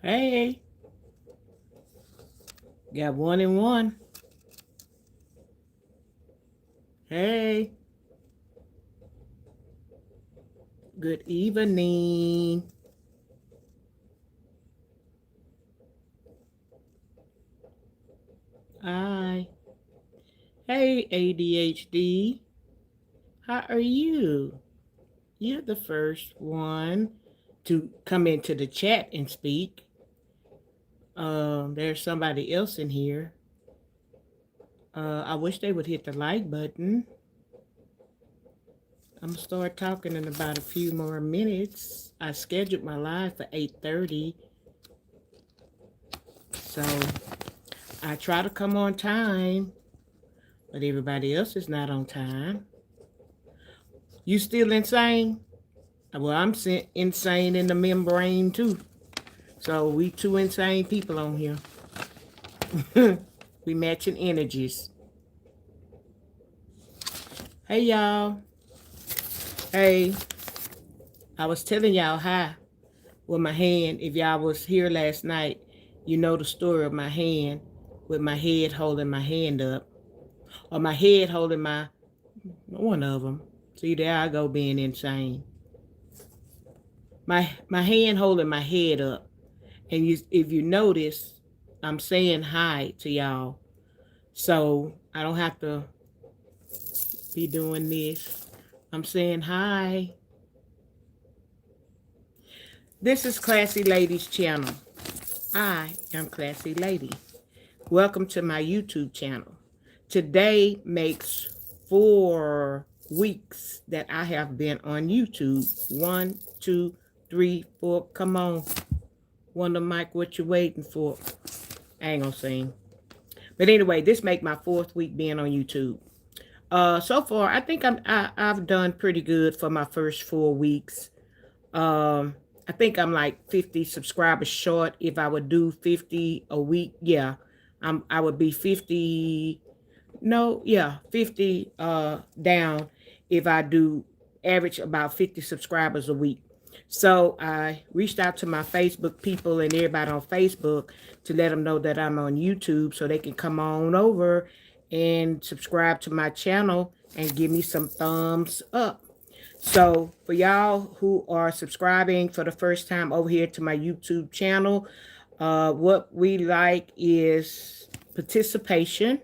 Hey, got one and one. Hey, good evening. Hi. Hey, ADHD. How are you? You're the first one to come into the chat and speak. There's somebody else in here. I wish they would hit the like button. I'm gonna start talking in about a few more minutes. I scheduled my live for 8:30, so I try to come on time, but everybody else is not on time. You still insane? Well, I'm insane in the membrane too. So we two insane people on here. We matching energies. Hey y'all. Hey, I was telling y'all hi with my hand. If y'all was here last night, you know the story of my hand with my head holding my hand up, or my head holding my one of them. See, there I go being insane. My hand holding my head up, and if you notice, I'm saying hi to y'all, so I don't have to be doing this. I'm saying hi. This is Classy Ladies channel. I am Classy Lady. Welcome to my YouTube channel. Today makes 4 weeks that I have been on YouTube. 1, 2, 3, 4. Come on. Wonder Mike, what you waiting for? I ain't gonna sing. But anyway, this make my 4th week being on YouTube. So far, I think I've done pretty good for my first 4 weeks. I think I'm like 50 subscribers short. If I would do 50 a week, yeah, I would be 50. No, yeah, 50 down if I do average about 50 subscribers a week. So I reached out to my Facebook people and everybody on Facebook to let them know that I'm on YouTube so they can come on over and subscribe to my channel and give me some thumbs up. So for y'all who are subscribing for the first time over here to my YouTube channel, what we like is participation.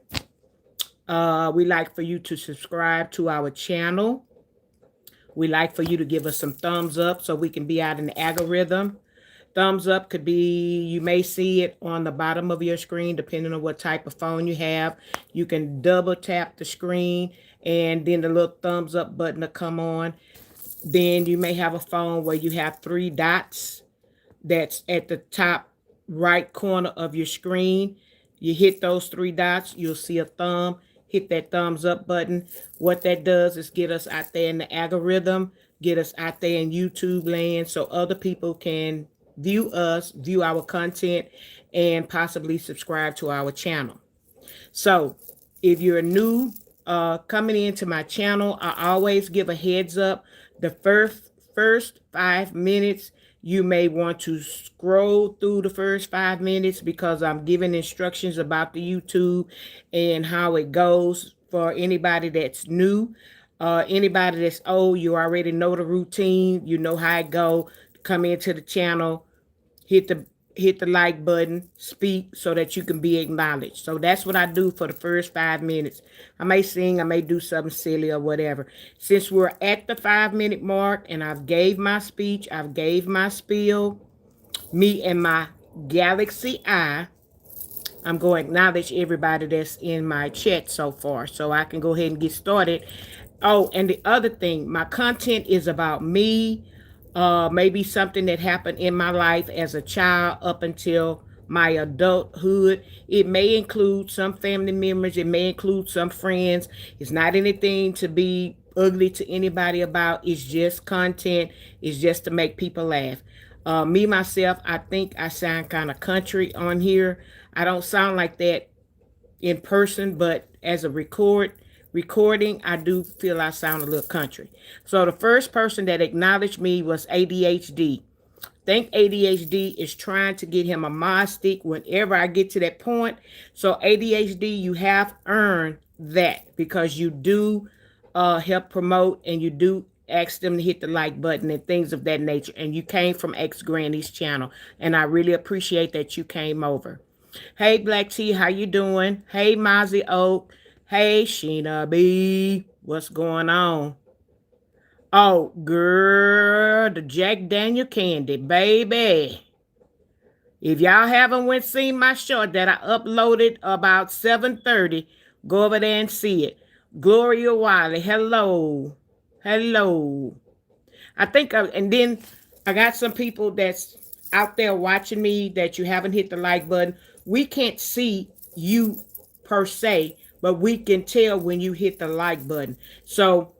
We like for you to subscribe to our channel. We like for you to give us some thumbs up so we can be out in the algorithm. Thumbs up could be, you may see it on the bottom of your screen, depending on what type of phone you have. You can double tap the screen and then the little thumbs up button will come on. Then you may have a phone where you have 3 dots that's at the top right corner of your screen. You hit those 3 dots, you'll see a thumb. Hit that thumbs up button. What that does is get us out there in the algorithm, get us out there in YouTube land so other people can view us, view our content, and possibly subscribe to our channel. So if you're new coming into my channel, I always give a heads up. The first 5 minutes, you may want to scroll through the first 5 minutes because I'm giving instructions about the YouTube and how it goes for anybody that's new. Anybody that's old, you already know the routine. You know how it go. Come into the channel, hit the like button, speak so that you can be acknowledged. So that's what I do for the first 5 minutes. I may sing, I may do something silly or whatever. Since we're at the 5 minute mark and I've gave my speech, I've gave my spiel, me and my Galaxy Eye, I'm going to acknowledge everybody that's in my chat so far so I can go ahead and get started. Oh, and the other thing, my content is about me, maybe something that happened in my life as a child up until my adulthood. It may include some family members, it may include some friends. It's not anything to be ugly to anybody about. It's just content, it's just to make people laugh. Me myself, I think I sound kind of country on here. I don't sound like that in person, but as a recording, I do feel I sound a little country. So the first person that acknowledged me was ADHD. think ADHD is trying to get him a mod stick whenever I get to that point. So ADHD, you have earned that because you do help promote and you do ask them to hit the like button and things of that nature. And you came from X Granny's channel, and I really appreciate that you came over. Hey Black T, how you doing? Hey Mozzie Oak. Hey Sheena B. What's going on? Oh, girl, the Jack Daniel candy, baby. If y'all haven't went seen my short that I uploaded about 7:30, go over there and see it. Gloria Wiley, hello. Hello. I think, and then I got some people that's out there watching me that you haven't hit the like button. We can't see you per se, but we can tell when you hit the like button. So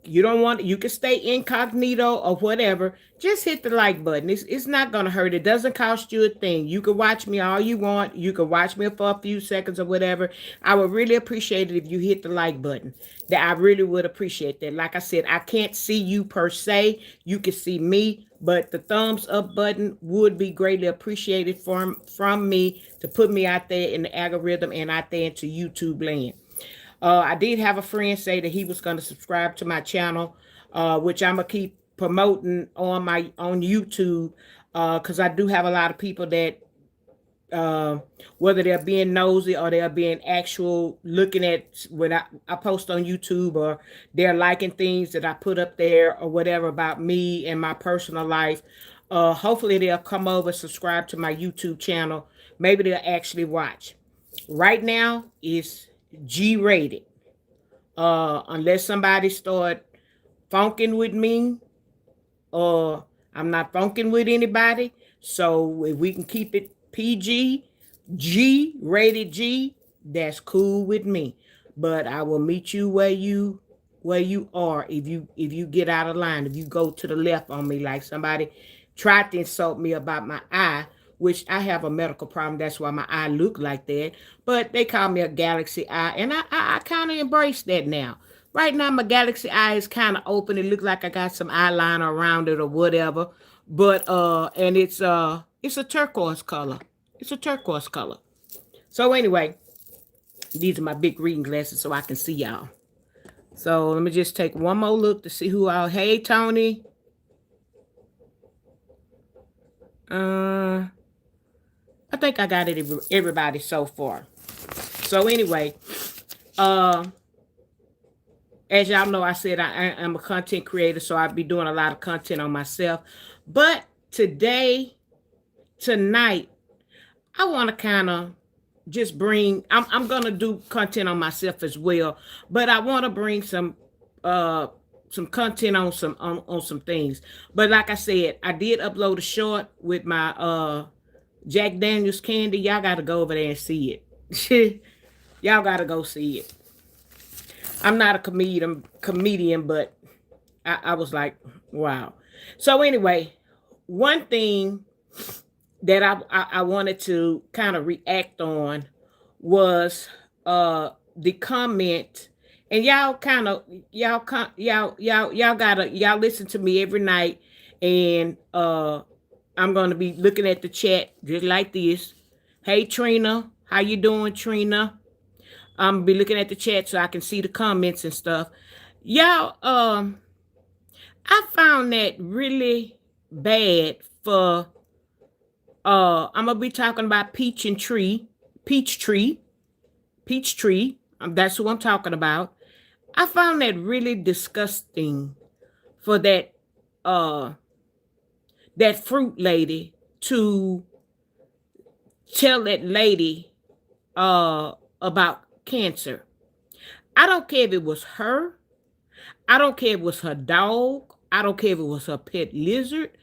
you don't want, you can stay incognito or whatever. Just hit the like button. It's not going to hurt. It doesn't cost you a thing. You can watch me all you want. You can watch me for a few seconds or whatever. I would really appreciate it if you hit the like button. That I really would appreciate that. Like I said, I can't see you per se. You can see me, but the thumbs up button would be greatly appreciated from me to put me out there in the algorithm and out there into YouTube land. I did have a friend say that he was going to subscribe to my channel, which I'm going to keep promoting on YouTube, because I do have a lot of people that, whether they're being nosy or they're being actual looking at what I post on YouTube, or they're liking things that I put up there or whatever about me and my personal life. Hopefully they'll come over, subscribe to my YouTube channel. Maybe they'll actually watch. Right now it's G-rated. Unless somebody start funking with me, or I'm not funking with anybody. So if we can keep it PG, G-rated G, that's cool with me. But I will meet you where you are if you get out of line. If you go to the left on me, like somebody tried to insult me about my eye, which I have a medical problem. That's why my eye look like that. But they call me a galaxy eye, and I kind of embrace that now. Right now, my galaxy eye is kind of open. It looks like I got some eyeliner around it or whatever. But and it's a turquoise color. It's a turquoise color. So anyway, these are my big reading glasses so I can see y'all. So let me just take one more look to see who all. Hey Tony. I think I got it, everybody so far. So anyway, as y'all know, I said I'm a content creator, so I'll be doing a lot of content on myself. But tonight, I want to kind of just bring, I'm going to do content on myself as well, but I want to bring some content on some things. But like I said, I did upload a short with my Jack Daniels candy. Y'all got to go over there and see it. Y'all got to go see it. I'm not a comedian, but I was like, wow. So anyway, one thing that I wanted to kind of react on was the comment, and y'all listen to me every night, and I'm going to be looking at the chat just like this. Hey, Trina. How you doing, Trina? I'm going to be looking at the chat so I can see the comments and stuff. Y'all, I found that really bad for, I'm going to be talking about Peachtree. That's who I'm talking about. I found that really disgusting for that fruit lady to tell that lady about cancer. I don't care if it was her. I don't care if it was her dog. I don't care if it was her pet lizard.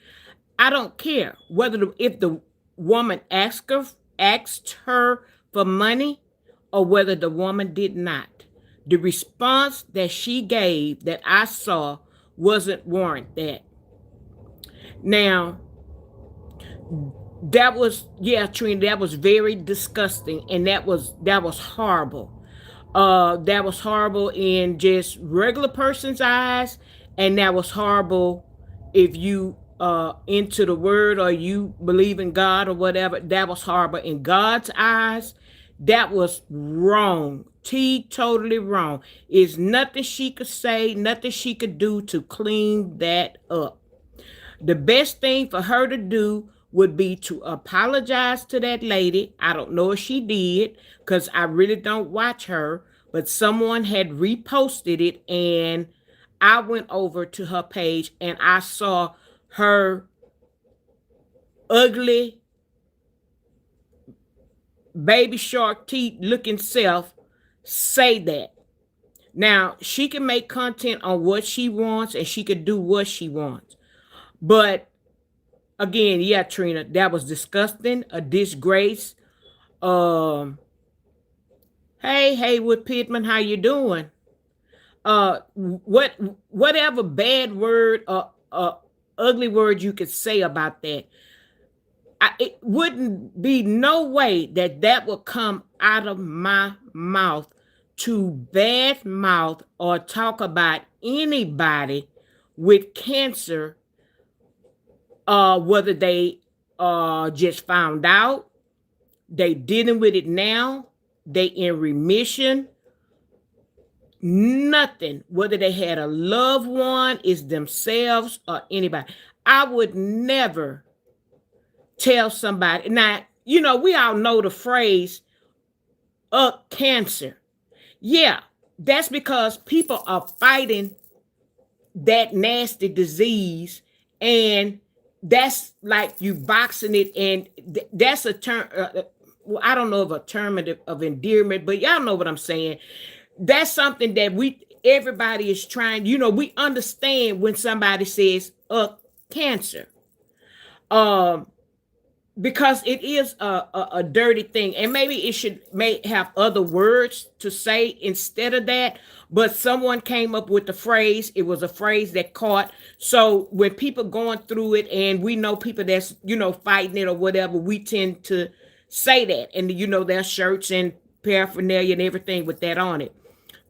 I don't care if the woman asked her for money or whether the woman did not. The response that she gave that I saw wasn't warrant that. Now, that was, Trina, that was very disgusting, and that was horrible. That was horrible in just regular person's eyes, and that was horrible if you into the word, or you believe in God or whatever, that was horrible. In God's eyes, that was wrong. Totally wrong. Is nothing she could say, nothing she could do to clean that up. The best thing for her to do would be to apologize to that lady. I don't know if she did, because I really don't watch her, but someone had reposted it, and I went over to her page and I saw her ugly baby shark teeth looking self say that. Now, she can make content on what she wants and she can do what she wants. But again, yeah, Trina, that was disgusting, a disgrace. Hey, Haywood Pittman, how you doing? Whatever bad word or ugly word you could say about that, it wouldn't be no way that would come out of my mouth to bad mouth or talk about anybody with cancer, whether they just found out, they dealing with it now, they in remission, nothing, whether they had a loved one, is themselves or anybody. I would never tell somebody. Now, we all know the phrase cancer. Yeah, that's because people are fighting that nasty disease, and that's like you boxing it, and that's a term. Well, I don't know of a term of endearment, but y'all know what I'm saying. That's something that everybody is trying. We understand when somebody says cancer, because it is a dirty thing, and maybe it may have other words to say instead of that. But someone came up with the phrase. It was a phrase that caught. So when people going through it, and we know people that's fighting it or whatever, we tend to say that, and their shirts and paraphernalia and everything with that on it.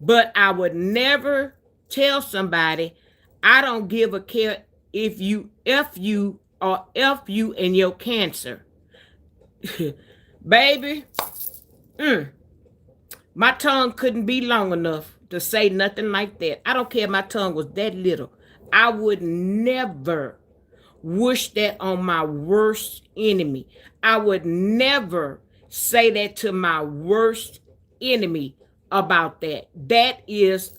But I would never tell somebody, I don't give a care if you F you or F you and your cancer. Baby, my tongue couldn't be long enough to say nothing like that. I don't care if my tongue was that little. I would never wish that on my worst enemy. I would never say that to my worst enemy about that. That is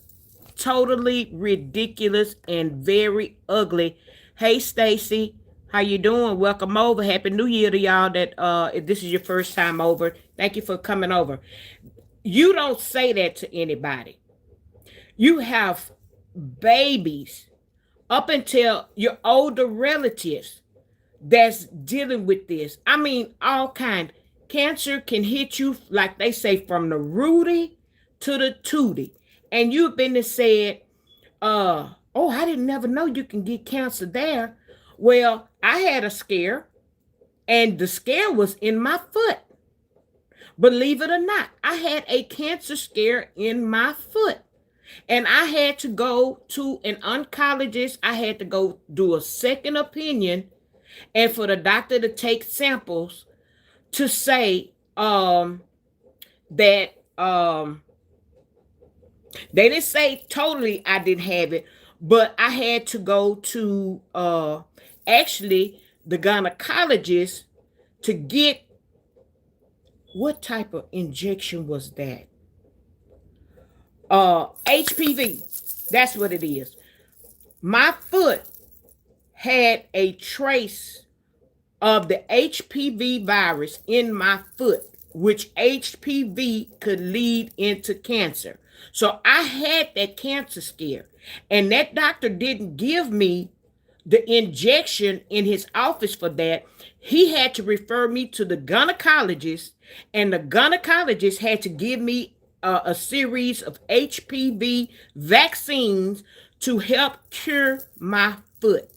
totally ridiculous and very ugly. Hey, Stacy, how you doing? Welcome over. Happy New Year to y'all that if this is your first time over. Thank you for coming over. You don't say that to anybody. You have babies up until your older relatives that's dealing with this. I mean, all kind. Cancer can hit you, like they say, from the rooty to the tootie. And you've been to said, oh, I didn't never know you can get cancer there. Well, I had a scare, and the scare was in my foot. Believe it or not, I had a cancer scare in my foot. And I had to go to an oncologist. I had to go do a second opinion, and for the doctor to take samples to say that they didn't say totally I didn't have it, but I had to go to actually the gynecologist to get, what type of injection was that? HPV. That's what it is. My foot had a trace of the HPV virus in my foot, which HPV could lead into cancer. So I had that cancer scare, and that doctor didn't give me the injection in his office for that. He had to refer me to the gynecologist, and the gynecologist had to give me a series of HPV vaccines to help cure my foot.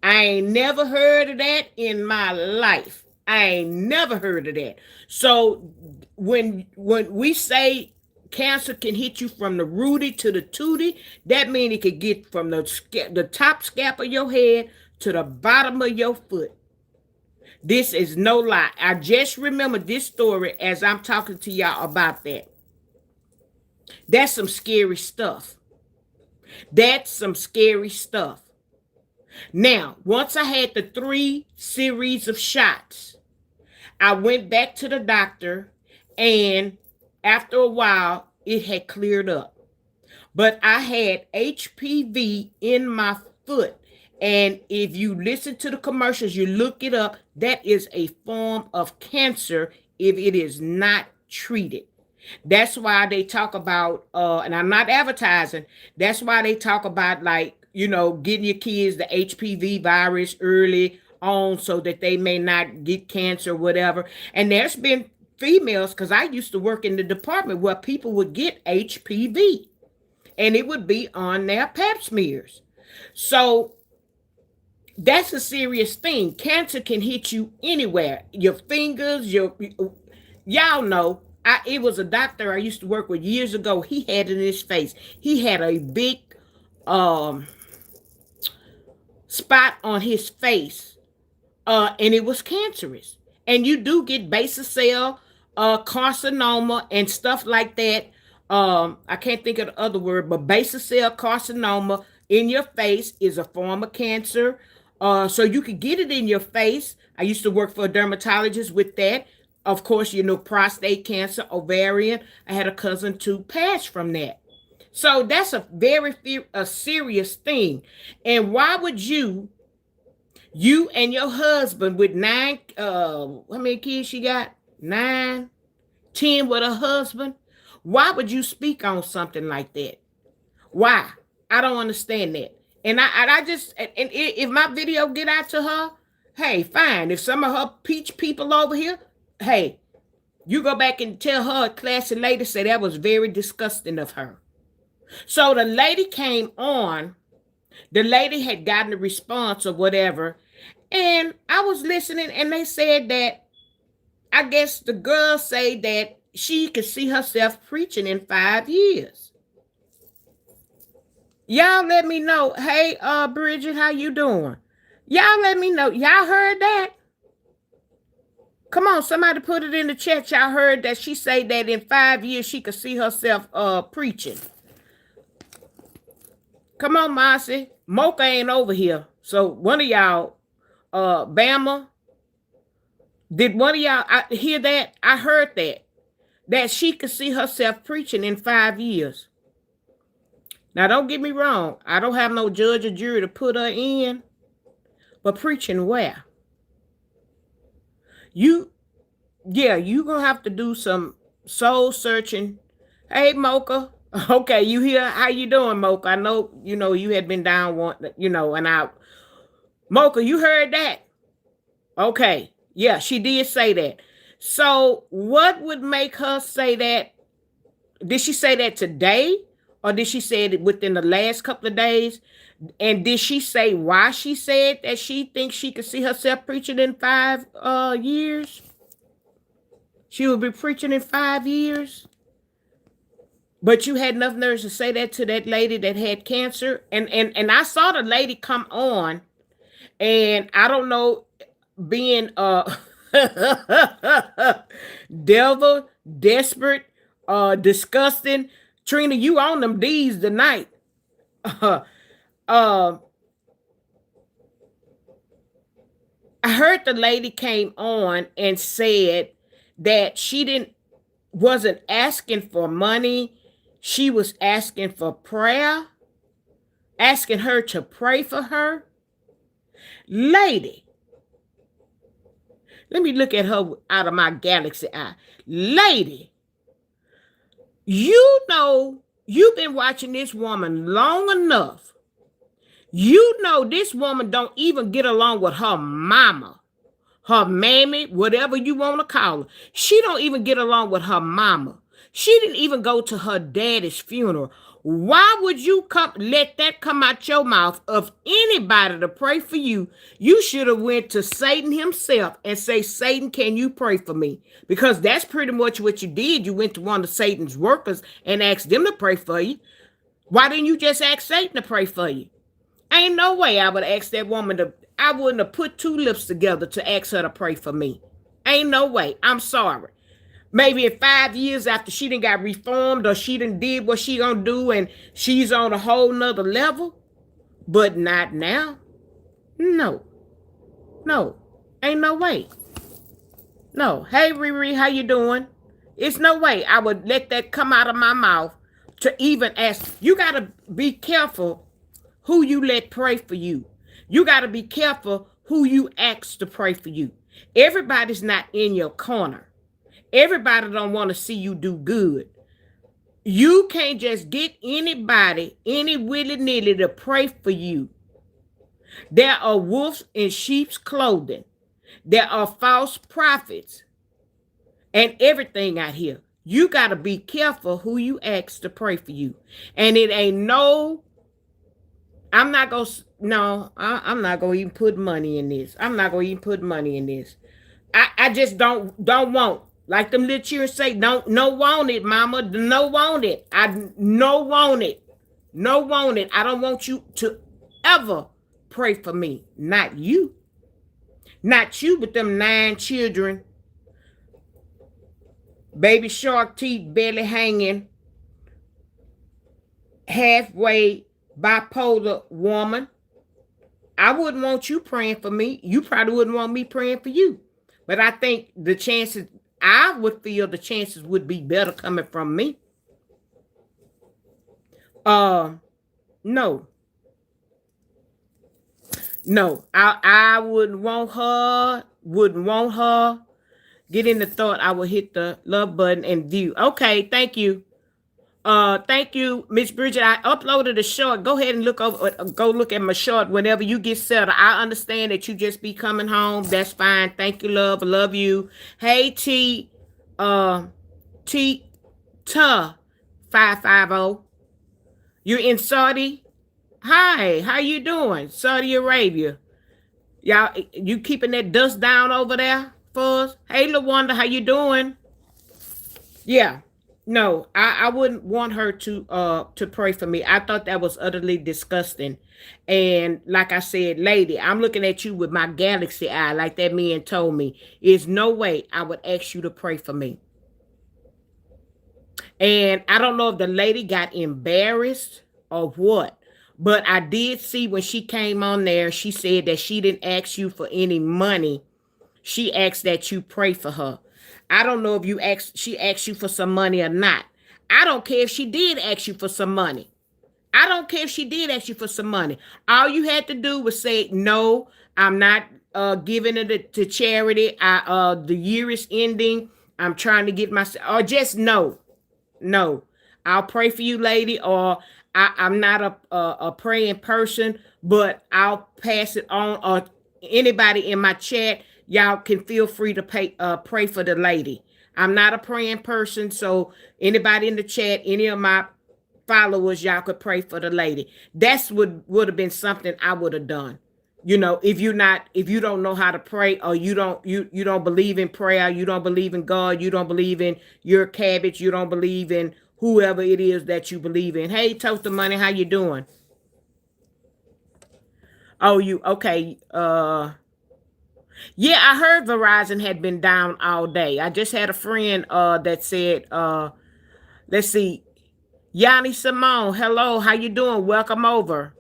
I ain't never heard of that in my life. I ain't never heard of that. So when we say cancer can hit you from the rooty to the tootie. That means it could get from the top scalp of your head to the bottom of your foot. This is no lie. I just remember this story as I'm talking to y'all about that. That's some scary stuff. That's some scary stuff. Now, once I had the 3 series of shots, I went back to the doctor, and after a while, it had cleared up. But I had HPV in my foot. And if you listen to the commercials, you look it up, that is a form of cancer if it is not treated. That's why they talk about, and I'm not advertising, that's why they talk about, like, getting your kids the HPV virus early on so that they may not get cancer or whatever. And there's been females, because I used to work in the department where people would get HPV and it would be on their pap smears. So that's a serious thing. Cancer can hit you anywhere. Your fingers, y'all know. It was a doctor I used to work with years ago. He had it in his face. He had a big spot on his face, and it was cancerous. And you do get basal cell carcinoma and stuff like that. I can't think of the other word, but basal cell carcinoma in your face is a form of cancer. So you could get it in your face. I used to work for a dermatologist with that. Of course, prostate cancer, ovarian. I had a cousin too pass from that. So that's a very serious thing. And why would you and your husband with 9, how many kids she got? 9, 10 with her husband. Why would you speak on something like that? Why? I don't understand that. And if my video get out to her, hey, fine. If some of her peach people over here, hey, you go back and tell her, a classy lady, say that was very disgusting of her. So the lady came on. The lady had gotten a response or whatever. And I was listening, and they said that, I guess the girl say that she could see herself preaching in 5 years. Y'all let me know. Hey, Bridget, how you doing? Y'all let me know. Y'all heard that? Come on, somebody put it in the chat. Y'all heard that she say that in 5 years she could see herself preaching. Come on, Marcy. Mocha ain't over here. So one of y'all, Bama, did one of y'all hear that? I heard that she could see herself preaching in 5 years. Now, don't get me wrong. I don't have no judge or jury to put her in. But preaching where? You going to have to do some soul searching. Hey, Mocha. Okay, you here? How you doing, Mocha? I know, you had been down one, and out. Mocha, you heard that? Okay. Yeah, she did say that. So what would make her say that? Did she say that today? Or did she say it within the last couple of days? And did she say why she said that she thinks she could see herself preaching in 5 years? She will be preaching in 5 years? But you had enough nerves to say that to that lady that had cancer? And I saw the lady come on, and I don't know, being devil, desperate, disgusting. Trina, you on them D's tonight. I heard the lady came on and said that she wasn't asking for money. She was asking for prayer, asking her to pray for her. Lady, let me look at her out of my galaxy eye. Lady, you've been watching this woman long enough. You know this woman don't even get along with her mama, her mammy, whatever you want to call her. She don't even get along with her mama. She didn't even go to her daddy's funeral. Why would you let that come out your mouth of anybody to pray for you? You should have went to Satan himself and say, Satan, can you pray for me? Because that's pretty much what you did. You went to one of Satan's workers and asked them to pray for you. Why didn't you just ask Satan to pray for you? Ain't no way I would ask that woman to, I wouldn't have put two lips together to ask her to pray for me. Ain't no way. I'm sorry. Maybe in 5 years after she done got reformed or she done did what she gonna do and she's on a whole nother level. But not now. No. No. Ain't no way. No. Hey, Riri, how you doing? It's no way I would let that come out of my mouth to even ask. You got to be careful who you let pray for you. You got to be careful who you ask to pray for you. Everybody's not in your corner. Everybody don't want to see you do good. You can't just get anybody, any willy-nilly to pray for you. There are wolves in sheep's clothing. There are false prophets and everything out here. You got to be careful who you ask to pray for you. And it ain't no, I'm not going to, no, I'm not going to even put money in this. I'm not going to even put money in this. I just don't want. Like them little children say, don't, no want it, mama. No want it. I no want it. No want it. I don't want you to ever pray for me. Not you. Not you, but them 9 children. Baby shark teeth, belly hanging. Halfway bipolar woman. I wouldn't want you praying for me. You probably wouldn't want me praying for you. But I think the chances, I would feel the chances would be better coming from me. No. No, I wouldn't want her. Get in the thought, I will hit the love button and view. Okay, thank you. Thank you, Miss Bridget. I uploaded a short. Go ahead and go look at my short whenever you get settled. I understand that you just be coming home. That's fine. Thank you, love. I love you. Hey, T 550. You're in Saudi? Hi, how you doing? Saudi Arabia. Y'all, you keeping that dust down over there for us? Hey, LaWanda, how you doing? Yeah. No, I wouldn't want her to pray for me. I thought that was utterly disgusting. And like I said, lady, I'm looking at you with my galaxy eye, like that man told me. There's no way I would ask you to pray for me. And I don't know if the lady got embarrassed or what, but I did see when she came on there, she said that she didn't ask you for any money. She asked that you pray for her. I don't know if she asked you for some money or not. I don't care if she did ask you for some money. I don't care if she did ask you for some money. All you had to do was say, no, I'm not giving it to charity. The year is ending. I'm trying to get myself, or just no. I'll pray for you, lady, or I'm not a praying person, but I'll pass it on, or anybody in my chat, y'all can feel free to pray for the lady. I'm not a praying person, so anybody in the chat, any of my followers, y'all could pray for the lady. That's would have been something I would have done. You know, if you don't know how to pray, or you don't believe in prayer, you don't believe in God, you don't believe in your cabbage, you don't believe in whoever it is that you believe in. Hey, Toast of Money, how you doing? Oh, you okay? Yeah, I heard Verizon had been down all day. I just had a friend that said, let's see, Yanni Simone, hello, how you doing? Welcome over.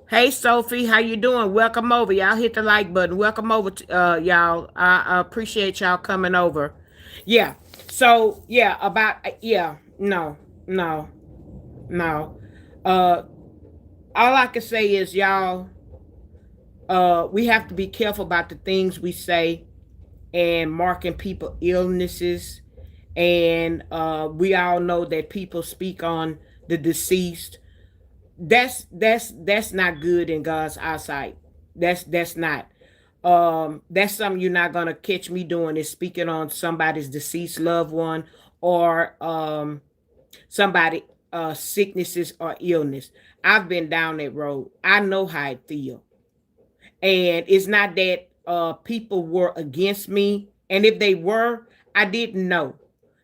Hey, Sophie, how you doing? Welcome over. Y'all hit the like button. Welcome over, y'all. I appreciate y'all coming over. Yeah. So, yeah, no. All I can say is, y'all, we have to be careful about the things we say and marking people illnesses. And we all know that people speak on the deceased. That's not good in God's eyesight. That's not. That's something you're not gonna catch me doing, is speaking on somebody's deceased loved one, or somebody sicknesses or illness. I've been down that road. I know how it feel. And it's not that people were against me. And if they were, I didn't know,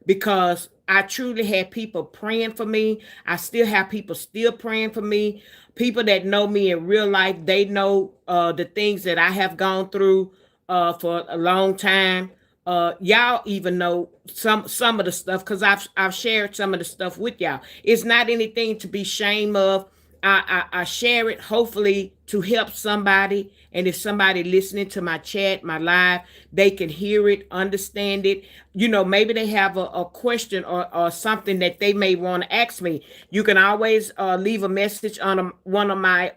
because I truly had people praying for me. I still have people still praying for me. People that know me in real life, they know the things that I have gone through for a long time. Y'all even know some of the stuff, because I've shared some of the stuff with y'all. It's not anything to be ashamed of. I share it hopefully to help somebody. And if somebody listening to my chat, my live, they can hear it, understand it. Maybe they have a question, or something that they may want to ask me. You can always leave a message on one of my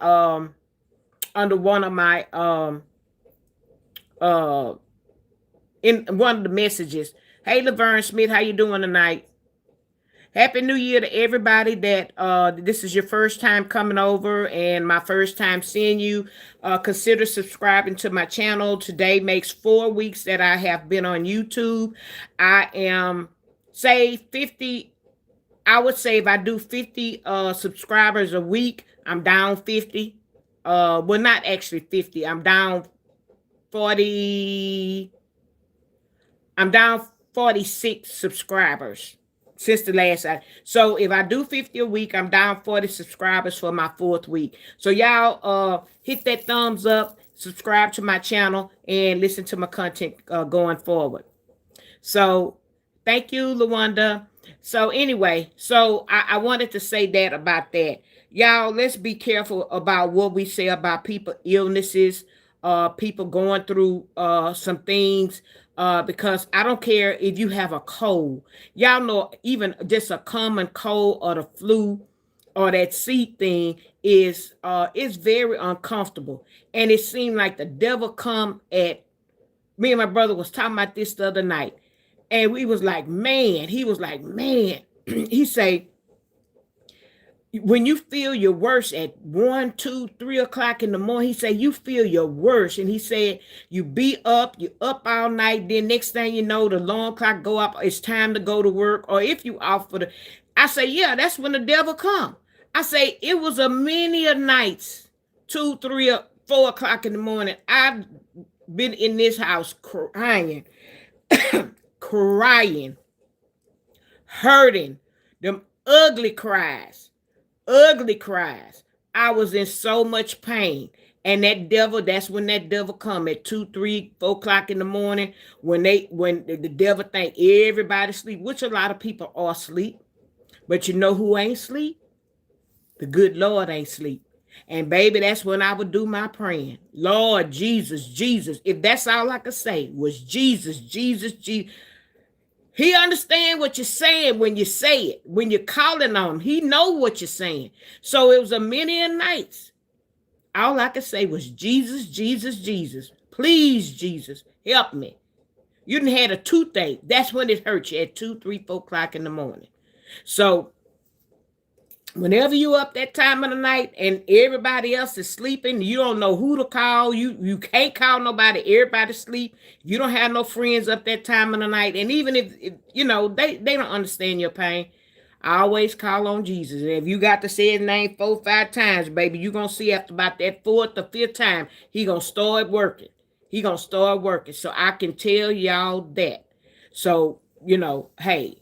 under one of my uh in one of the messages. Hey, Laverne Smith, how you doing tonight? Happy New Year to everybody that this is your first time coming over and my first time seeing you. Consider subscribing to my channel. Today makes 4 weeks that I have been on YouTube. I am, say, 50. I would say if I do 50 subscribers a week, I'm down 50. Well, not actually 50. I'm down 40. I'm down 46 subscribers since the last time. So if I do 50 a week, I'm down 40 subscribers for my 4th week. So y'all hit that thumbs up, subscribe to my channel, and listen to my content going forward. So thank you, Lawanda. So anyway, I wanted to say that about that. Y'all, let's be careful about what we say about people illnesses, people going through some things. Because I don't care if you have a cold. Y'all know even just a common cold or the flu or that seat thing is very uncomfortable. And it seemed like the devil come at me. And my brother was talking about this the other night. And he was like, man, he say, when you feel your worst at 1, 2, 3 o'clock in the morning, he said you feel your worst. And he said you be up, you up all night. Then next thing you know, the alarm clock go up. It's time to go to work. Or if you off for the, I say, yeah, that's when the devil come. I say it was a many a nights, 2, 3, 4 o'clock in the morning. I've been in this house crying, crying, hurting, them ugly cries. I was in so much pain. And that devil, that's when that devil come at 2, 3, 4 o'clock in the morning, when the devil think everybody sleep, which a lot of people are asleep. But you know who ain't sleep? The good Lord ain't sleep. And baby, that's when I would do my praying. Lord Jesus, Jesus. If that's all I could say was Jesus, Jesus, Jesus. He understand what you're saying when you say it, when you're calling on him. He know what you're saying. So it was a many a nights. All I could say was Jesus, Jesus, Jesus. Please, Jesus, help me. You done had a toothache. That's when it hurts you at 2, 3, 4 o'clock in the morning. So whenever you up that time of the night and everybody else is sleeping, you don't know who to call. You can't call nobody. Everybody sleep. You don't have no friends up that time of the night. And even if you know they don't understand your pain, I always call on Jesus. And if you got to say his name 4, 5 times, baby, you're gonna see after about that 4th or 5th time, he gonna start working. He gonna start working. So I can tell y'all that. So, hey.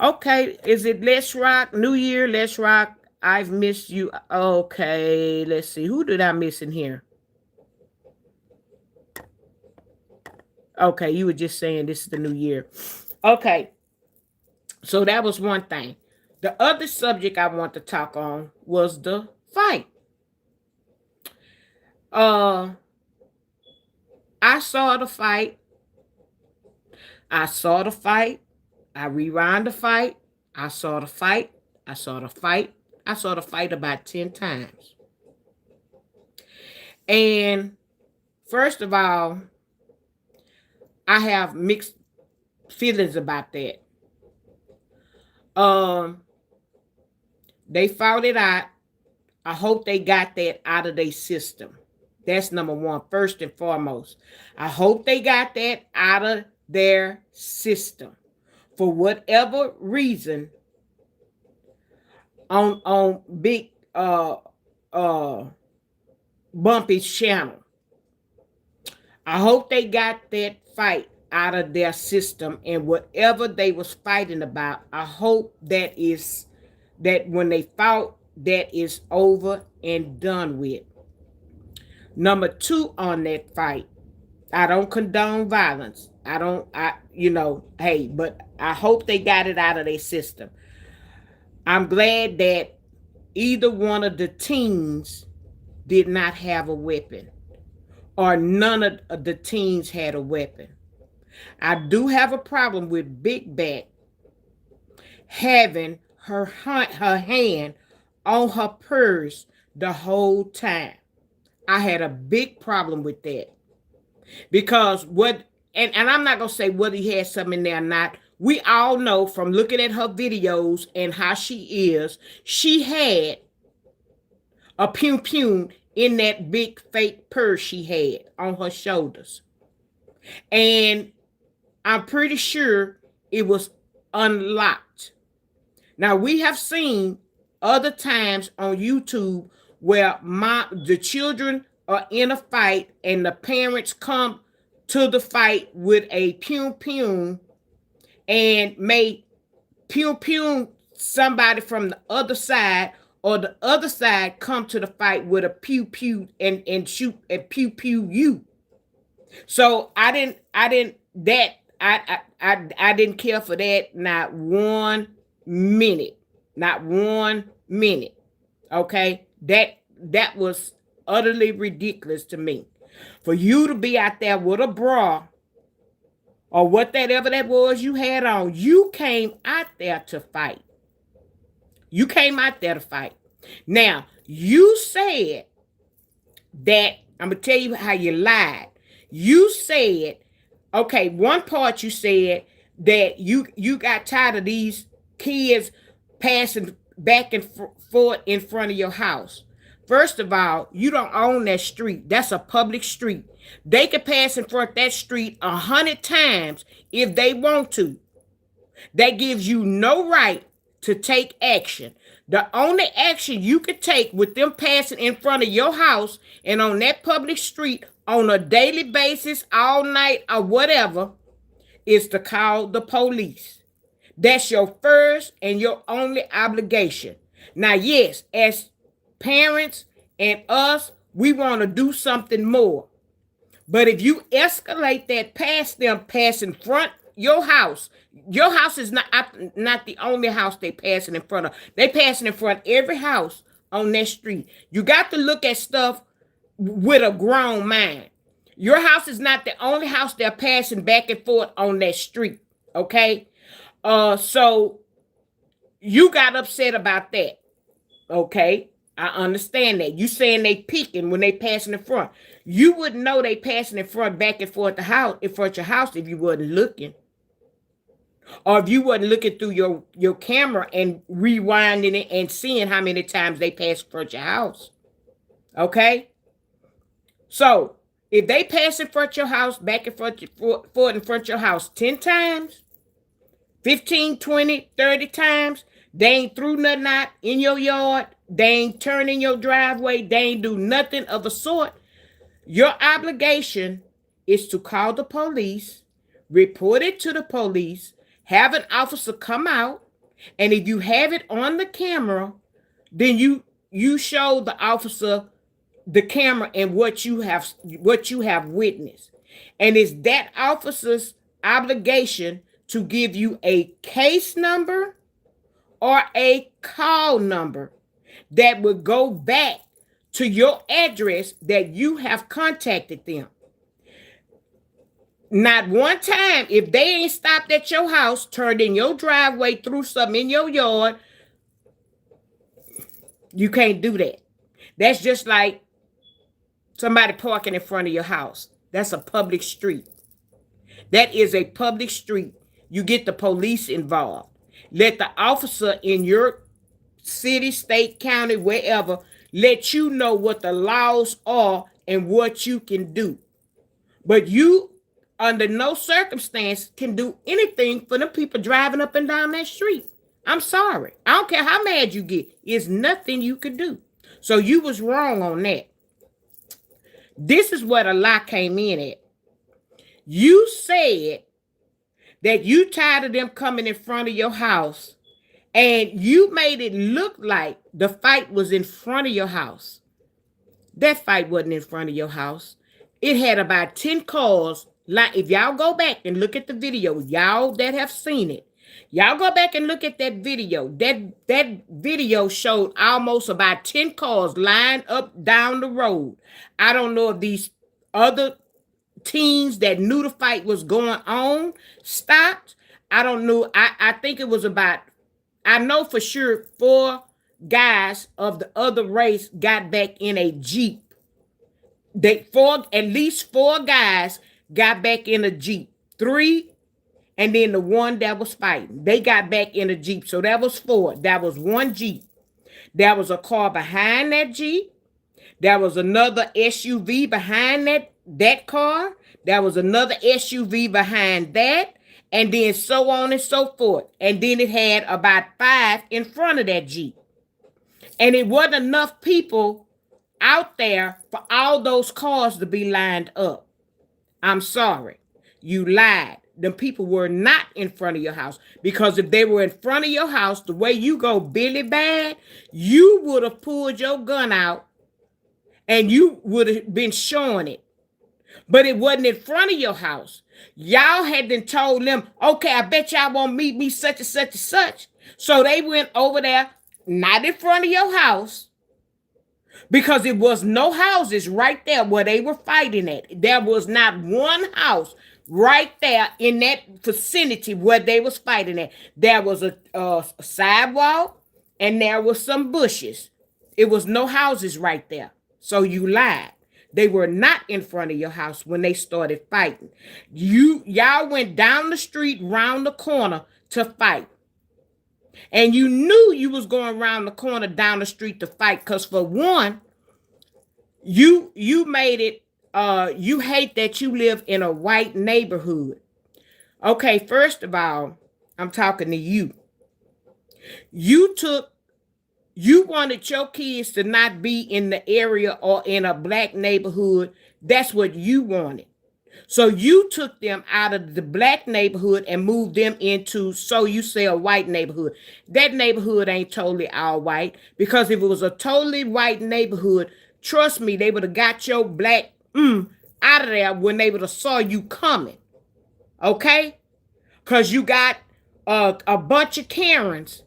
Okay, is it Let's Rock? New Year, Let's Rock. I've missed you. Okay, let's see. Who did I miss in here? Okay, you were just saying this is the new year. Okay, so that was one thing. The other subject I want to talk on was the fight. I saw the fight. I saw the fight. I rewound the fight. I saw the fight. I saw the fight. I saw the fight about 10 times. And first of all, I have mixed feelings about that. They fought it out. I hope they got that out of their system. That's number one, first and foremost. I hope they got that out of their system. For whatever reason, on big uh Bumpy's channel. I hope they got that fight out of their system, and whatever they was fighting about, I hope that when they fought, that is over and done with. Number two on that fight, I don't condone violence. Hey, but I hope they got it out of their system. I'm glad that either one of the teens did not have a weapon, or none of the teens had a weapon. I do have a problem with Big Bat having her hand on her purse the whole time. I had a big problem with that. Because and I'm not going to say whether he had something in there or not. We all know from looking at her videos and how she is, she had a pew in that big fake purse she had on her shoulders. And I'm pretty sure it was unlocked. Now, we have seen other times on YouTube where the children are in a fight and the parents come to the fight with a pew and may pew somebody from the other side, or the other side come to the fight with a pew and shoot a pew you. So I didn't care for that, not 1 minute. Not 1 minute. Okay? That was utterly ridiculous to me. For you to be out there with a bra or whatever that was you had on, you came out there to fight. You came out there to fight. Now, you said that, I'm going to tell you how you lied. You said, okay, one part you said that you got tired of these kids passing back and forth in front of your house. First of all, you don't own that street. That's a public street. They can pass in front of that street 100 times if they want to. That gives you no right to take action. The only action you could take with them passing in front of your house and on that public street on a daily basis, all night or whatever, is to call the police. That's your first and your only obligation. Now, yes, as parents and us, we want to do something more. But if you escalate that past them passing front your house is not the only house they passing in front of. They passing in front of every house on that street. You got to look at stuff with a grown mind. Your house is not the only house they're passing back and forth on that street. Okay? So you got upset about that. Okay? I understand that. You saying they peeking when they passing in front. You wouldn't know they passing in front back and forth in front of your house if you wasn't looking. Or if you wasn't looking through your camera and rewinding it and seeing how many times they pass in front of your house. Okay? So, if they pass in front of your house, back and forth in front of your house 10 times, 15, 20, 30 times, they ain't threw nothing out in your yard, they ain't turning your driveway, they ain't do nothing of the sort, your obligation is to call the police, report it to the police, have an officer come out, and if you have it on the camera, then you show the officer the camera and what you have witnessed. And it's that officer's obligation to give you a case number or a call number that would go back to your address that you have contacted them. Not one time, if they ain't stopped at your house, turned in your driveway, threw something in your yard, you can't do that. That's just like somebody parking in front of your house. That's a public street. That is a public street. You get the police involved. Let the officer in your city, state, county, wherever, let you know what the laws are and what you can do. But you, under no circumstance, can do anything for the people driving up and down that street. I'm sorry. I don't care how mad you get. It's nothing you could do. So you was wrong on that. This is what a lie came in at. You said that you tired of them coming in front of your house, and you made it look like the fight was in front of your house. That fight wasn't in front of your house. It had about 10 cars. Like, if y'all go back and look at the video, y'all that have seen it, y'all go back and look at that video. That video showed almost about 10 cars lined up down the road. I don't know if these other teens that knew the fight was going on stopped. I don't know. I think it was about, I know for sure 4 guys of the other race got back in a Jeep. At least 4 guys got back in a Jeep. 3, and then the one that was fighting. They got back in a Jeep. So that was 4. That was 1 Jeep. There was a car behind that Jeep. There was another SUV behind that car. There was another SUV behind that. And then so on and so forth. And then it had about 5 in front of that Jeep. And it wasn't enough people out there for all those cars to be lined up. I'm sorry. You lied. The people were not in front of your house. Because if they were in front of your house, the way you go Billy Bad, you would have pulled your gun out and you would have been showing it. But it wasn't in front of your house. Y'all had then told them, okay, I bet y'all won't meet me such and such and such. So they went over there, not in front of your house, because it was no houses right there where they were fighting at. There was not one house right there in that vicinity where they was fighting at. There was a sidewalk and there was some bushes. It was no houses right there. So you lied. They were not in front of your house when they started fighting. Y'all went down the street, round the corner to fight. And you knew you was going around the corner down the street to fight. Because for one, you made it, you hate that you live in a white neighborhood. Okay, first of all, I'm talking to you. You wanted your kids to not be in the area or in a black neighborhood. That's what you wanted. So you took them out of the black neighborhood and moved them into, so you say, a white neighborhood. That neighborhood ain't totally all white, because if it was a totally white neighborhood, trust me, they would have got your black out of there when they would have saw you coming. Okay? Because you got a bunch of Karens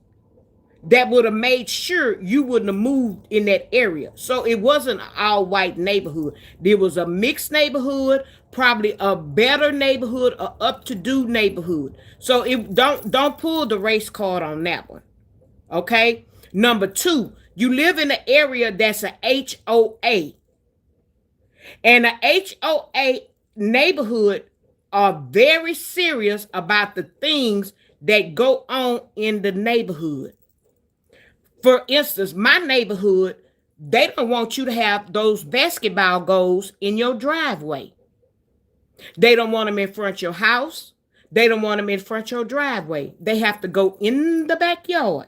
that would have made sure you wouldn't have moved in that area. So it wasn't an all-white neighborhood. There was a mixed neighborhood, probably a better neighborhood, a up-to-do neighborhood. So don't pull the race card on that one. Okay? Number 2, you live in an area that's a HOA. And a HOA neighborhood are very serious about the things that go on in the neighborhood. For instance, my neighborhood, they don't want you to have those basketball goals in your driveway. They don't want them in front of your house. They don't want them in front of your driveway. They have to go in the backyard.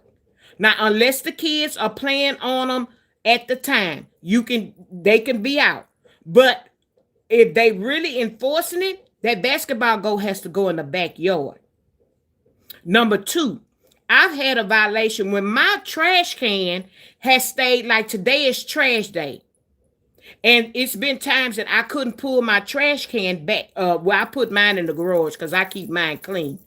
Now, unless the kids are playing on them at the time, they can be out. But if they really enforcing it, that basketball goal has to go in the backyard. Number 2, I've had a violation when my trash can has stayed, like today is trash day. And it's been times that I couldn't pull my trash can back. I put mine in the garage because I keep mine clean.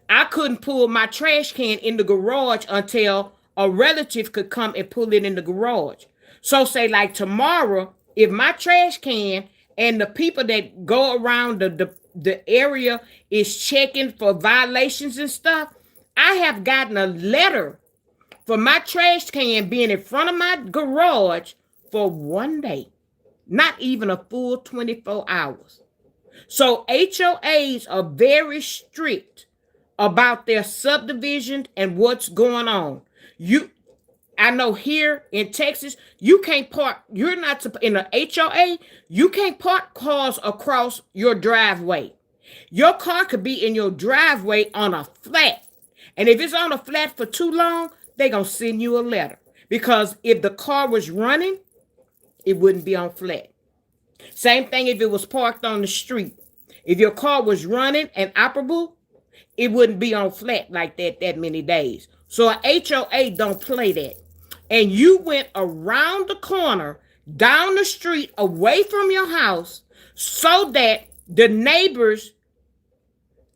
I couldn't pull my trash can in the garage until a relative could come and pull it in the garage. So say like tomorrow, if my trash can and the people that go around the area is checking for violations and stuff, I have gotten a letter for my trash can being in front of my garage for 1 day, not even a full 24 hours. So HOAs are very strict about their subdivision and what's going on. I know here in Texas, you can't park, you're not in the HOA, you can't park cars across your driveway. Your car could be in your driveway on a flat. And if it's on a flat for too long, they're going to send you a letter. Because if the car was running, it wouldn't be on flat. Same thing if it was parked on the street. If your car was running and operable, it wouldn't be on flat like that many days. So a HOA don't play that. And you went around the corner, down the street, away from your house, so that the neighbors,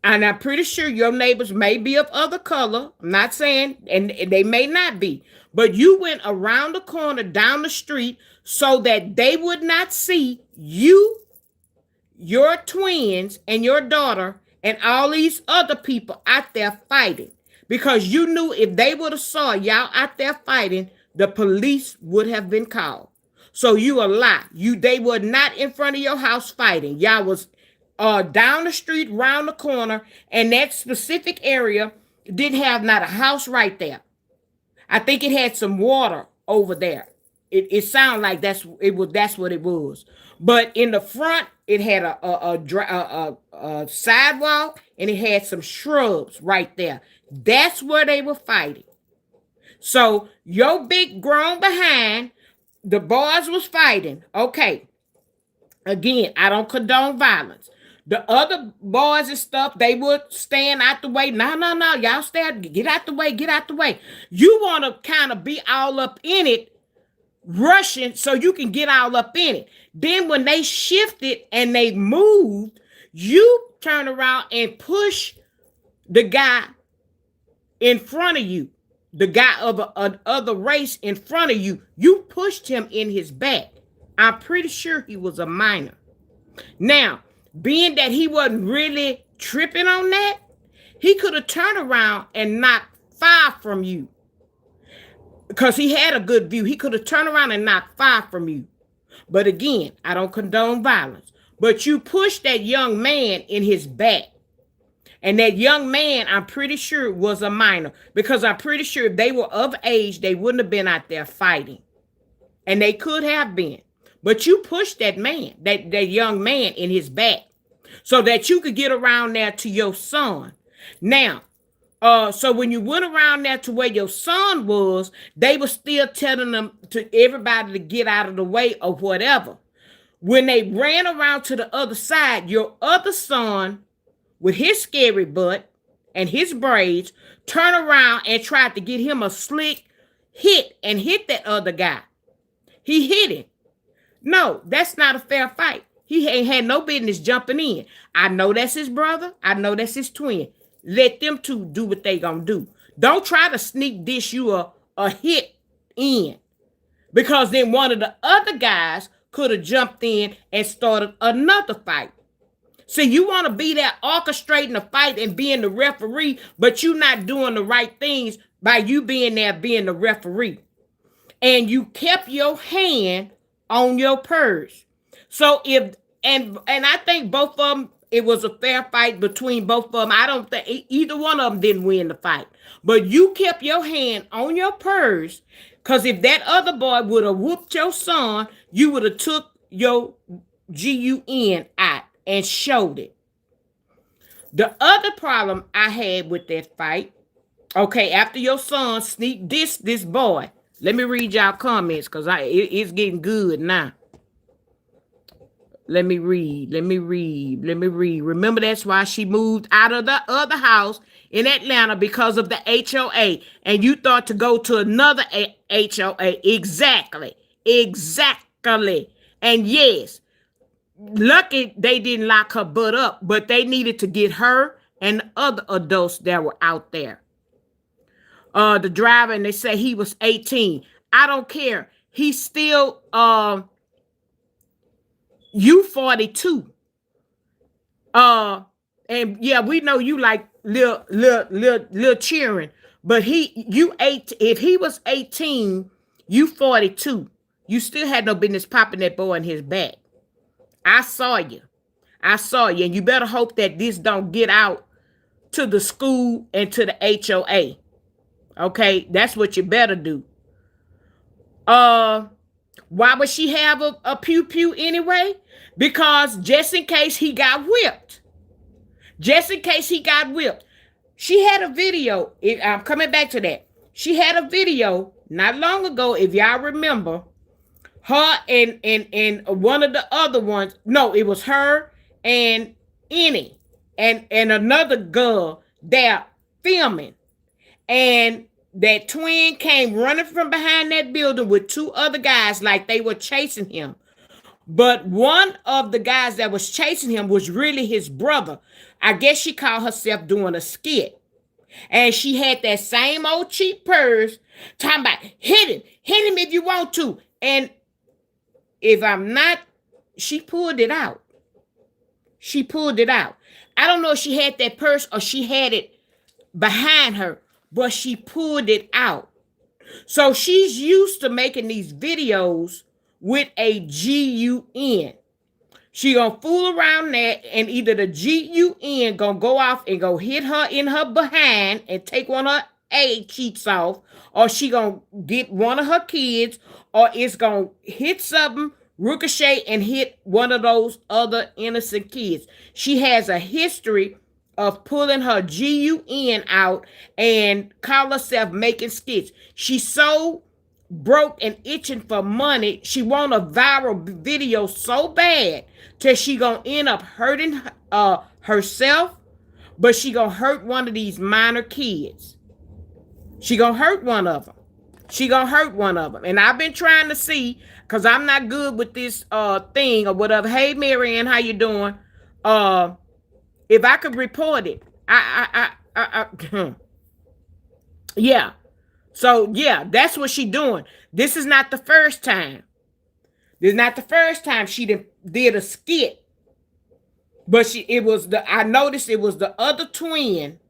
and I'm pretty sure your neighbors may be of other color, I'm not saying, and they may not be, but you went around the corner, down the street, so that they would not see you, your twins, and your daughter, and all these other people out there fighting. Because you knew if they would have saw y'all out there fighting, the police would have been called. So you a lie. They were not in front of your house fighting. Y'all was down the street, round the corner, and that specific area didn't have not a house right there. I think it had some water over there. It sounded like that's what it was. But in the front, it had a sidewalk, and it had some shrubs right there. That's where they were fighting. So your big grown behind, the boys was fighting. Okay. Again, I don't condone violence. The other boys and stuff, they would stand out the way. No. Y'all stand, get out the way, get out the way. You want to kind of be all up in it, rushing so you can get all up in it. Then when they shifted and they moved, you turn around and push the guy in front of you, the guy of another race in front of you. You pushed him in his back. I'm pretty sure he was a minor. Now, being that he wasn't really tripping on that, he could have turned around and knocked 5 from you. Because he had a good view. He could have turned around and knocked 5 from you. But again, I don't condone violence. But you pushed that young man in his back. And that young man, I'm pretty sure, was a minor. Because I'm pretty sure if they were of age, they wouldn't have been out there fighting. And they could have been. But you pushed that man, that young man in his back, so that you could get around there to your son. Now, so when you went around there to where your son was, they were still telling them to everybody to get out of the way or whatever. When they ran around to the other side, your other son, with his scary butt and his braids, turned around and tried to get him a slick hit and hit that other guy. He hit him. No, that's not a fair fight. He ain't had no business jumping in. I know that's his brother. I know that's his twin. Let them two do what they gonna do. Don't try to sneak dish you a hit in. Because then one of the other guys could have jumped in and started another fight. See, you want to be there orchestrating a fight and being the referee, but you not doing the right things by you being there being the referee. And you kept your hand on your purse. So and I think both of them, it was a fair fight between both of them. I don't think either one of them didn't win the fight. But you kept your hand on your purse, because if that other boy would have whooped your son, you would have took your GUN out and showed it. The other problem I had with that fight, okay, after your son sneak this boy, let me read y'all comments, because it's getting good now. Let me read. Remember, that's why she moved out of the other house in Atlanta, because of the HOA. And you thought to go to another HOA. Exactly. And yes, lucky they didn't lock her butt up, but they needed to get her and the other adults that were out there. The driver, and they say he was 18. I don't care. He's still you 42. And yeah, we know you like little cheering, but if he was 18, you 42. You still had no business popping that boy in his back. I saw you, and you better hope that this don't get out to the school and to the HOA. Okay, that's what you better do. Uh, why would she have a pew pew anyway? Because just in case he got whipped. Just in case he got whipped. She had a video. I'm coming back to that. She had a video not long ago, if y'all remember, her and one of the other ones. No, it was her and Annie and another girl there filming. And that twin came running from behind that building with two other guys like they were chasing him. But one of the guys that was chasing him was really his brother. I guess she called herself doing a skit. And she had that same old cheap purse talking about hit him if you want to. And if I'm not, she pulled it out. She pulled it out. I don't know if she had that purse or she had it behind her, but she pulled it out. So she's used to making these videos with a GUN. She gonna fool around that, and either the GUN gonna go off and go hit her in her behind and take one of her A cheeks off, or she gonna get one of her kids, or it's gonna hit something, ricochet, and hit one of those other innocent kids. She has a history of pulling her GUN out and call herself making skits. She's so broke and itching for money. She want a viral video so bad till she gonna end up hurting herself, but she gonna hurt one of these minor kids. She gonna hurt one of them. She gonna hurt one of them. And I've been trying to see, because I'm not good with this thing or whatever. Hey, Marianne, how you doing? If I could report it. Yeah. So, yeah, that's what she doing. This is not the first time. This is not the first time she did a skit. But I noticed it was the other twin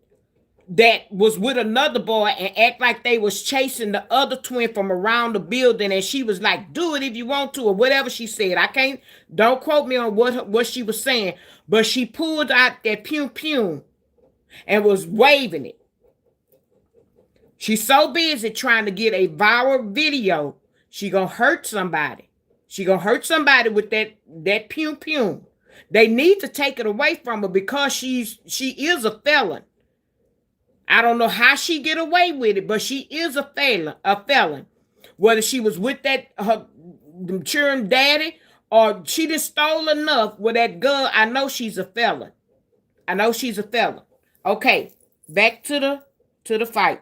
that was with another boy and act like they was chasing the other twin from around the building, and she was like, do it if you want to, or whatever she said. Don't quote me on what she was saying, but she pulled out that pew pew and was waving it. She's so busy trying to get a viral video, she gonna hurt somebody. She gonna hurt somebody with that pew pew. They need to take it away from her because she is a felon. I don't know how she get away with it, but she is a felon. Whether she was with her children daddy or she just stole enough with that girl, I know she's a felon. I know she's a felon. Okay, back to the fight.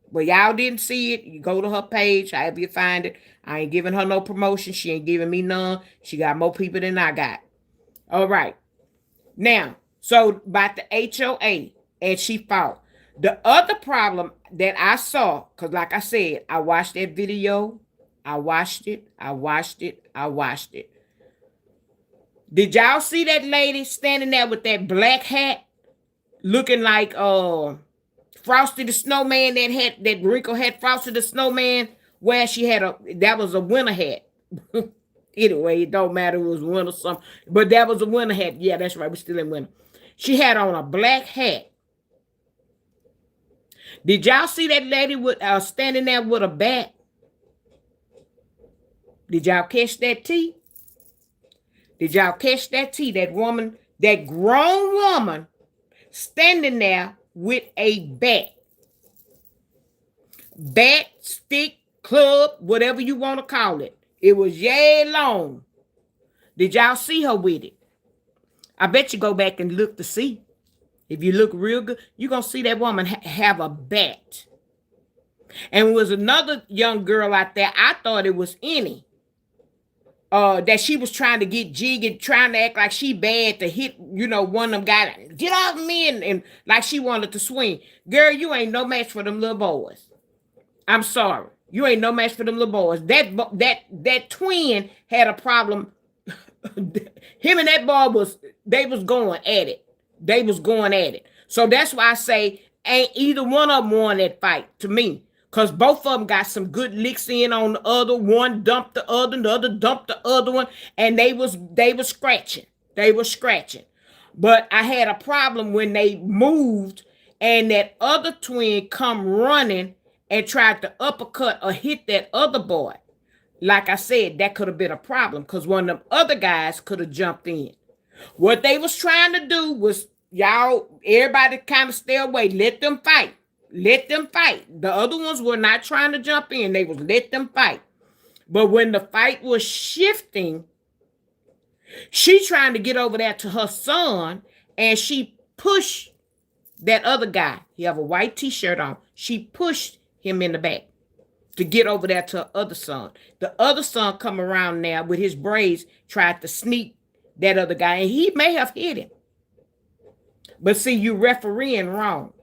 But y'all didn't see it. You go to her page, however you find it. I ain't giving her no promotion. She ain't giving me none. She got more people than I got. All right. Now, so about the HOA, and she fought. The other problem that I saw, because like I said, I watched that video. I watched it. Did y'all see that lady standing there with that black hat looking like Frosty the Snowman, that wrinkle hat, Frosty the Snowman, where she had that was a winter hat. Anyway, it don't matter if it was winter or something, but that was a winter hat. Yeah, that's right, we're still in winter. She had on a black hat. Did y'all see that lady with standing there with a bat? Did y'all catch that tea? Did y'all catch that tea? That woman, that grown woman standing there with a bat. Bat, stick, club, whatever you want to call it. It was yay long. Did y'all see her with it? I bet you go back and look to see. If you look real good, you're going to see that woman have a bat. And was another young girl out there, I thought it was Annie, that she was trying to get jiggy, trying to act like she bad to hit, one of them guys. Get off me, and like she wanted to swing. Girl, you ain't no match for them little boys. I'm sorry. You ain't no match for them little boys. That twin had a problem. Him and that boy was going at it. They was going at it. So that's why I say ain't either one of them won that fight to me. Because both of them got some good licks in on the other. One dumped the other, the other dumped the other one. And they was scratching. They were scratching. But I had a problem when they moved and that other twin come running and tried to uppercut or hit that other boy, like I said, that could have been a problem because one of them other guys could have jumped in. What they was trying to do was, y'all, everybody kind of stay away. Let them fight. Let them fight. The other ones were not trying to jump in. They was let them fight. But when the fight was shifting, she trying to get over there to her son, and she pushed that other guy. He have a white t-shirt on. She pushed him in the back to get over there to her other son. The other son come around now with his braids, tried to sneak that other guy, and he may have hit him. But see, you refereeing wrong.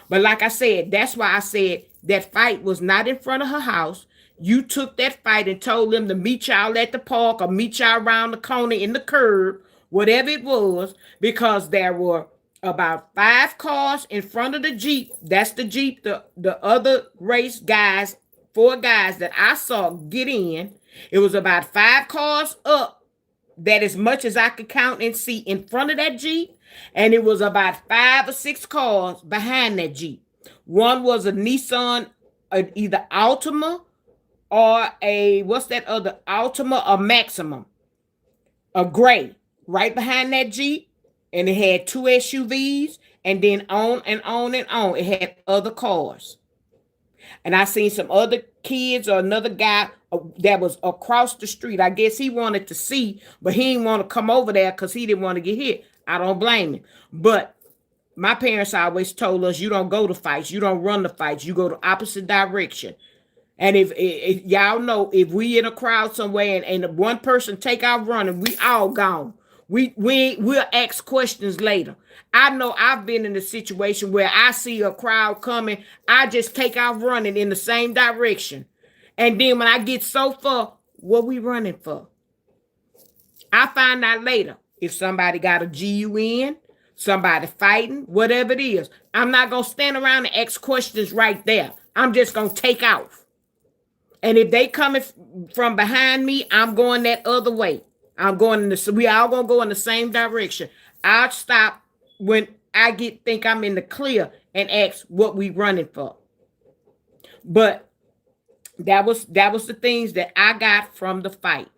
But like I said, that's why I said that fight was not in front of her house. You took that fight and told them to meet y'all at the park or meet y'all around the corner in the curb, whatever it was, because there were about 5 cars in front of the Jeep. That's the Jeep, the other race guys, 4 guys that I saw get in. It was about 5 cars up, that as much as I could count and see in front of that Jeep. And it was about 5 or 6 cars behind that Jeep. One was a Nissan, either Altima or a, what's that other, Altima or Maximum, a gray, right behind that Jeep. And it had 2 SUVs, and then on and on and on, it had other cars. And I seen some other kids or another guy that was across the street. I guess he wanted to see, but he didn't want to come over there because he didn't want to get hit. I don't blame him. But my parents always told us, you don't go to fights. You don't run the fights. You go the opposite direction. And if y'all know, if we in a crowd somewhere and one person take out running, we all gone. We'll ask questions later. I know I've been in a situation where I see a crowd coming, I just take out running in the same direction. And then when I get so far, what we running for? I find out later if somebody got a GUN, somebody fighting, whatever it is. I'm not going to stand around and ask questions right there. I'm just going to take off. And if they coming from behind me, I'm going that other way. I'm going in the, we all gonna go in the same direction. I'll stop when I think I'm in the clear and ask what we running for. But that was the things that I got from the fight.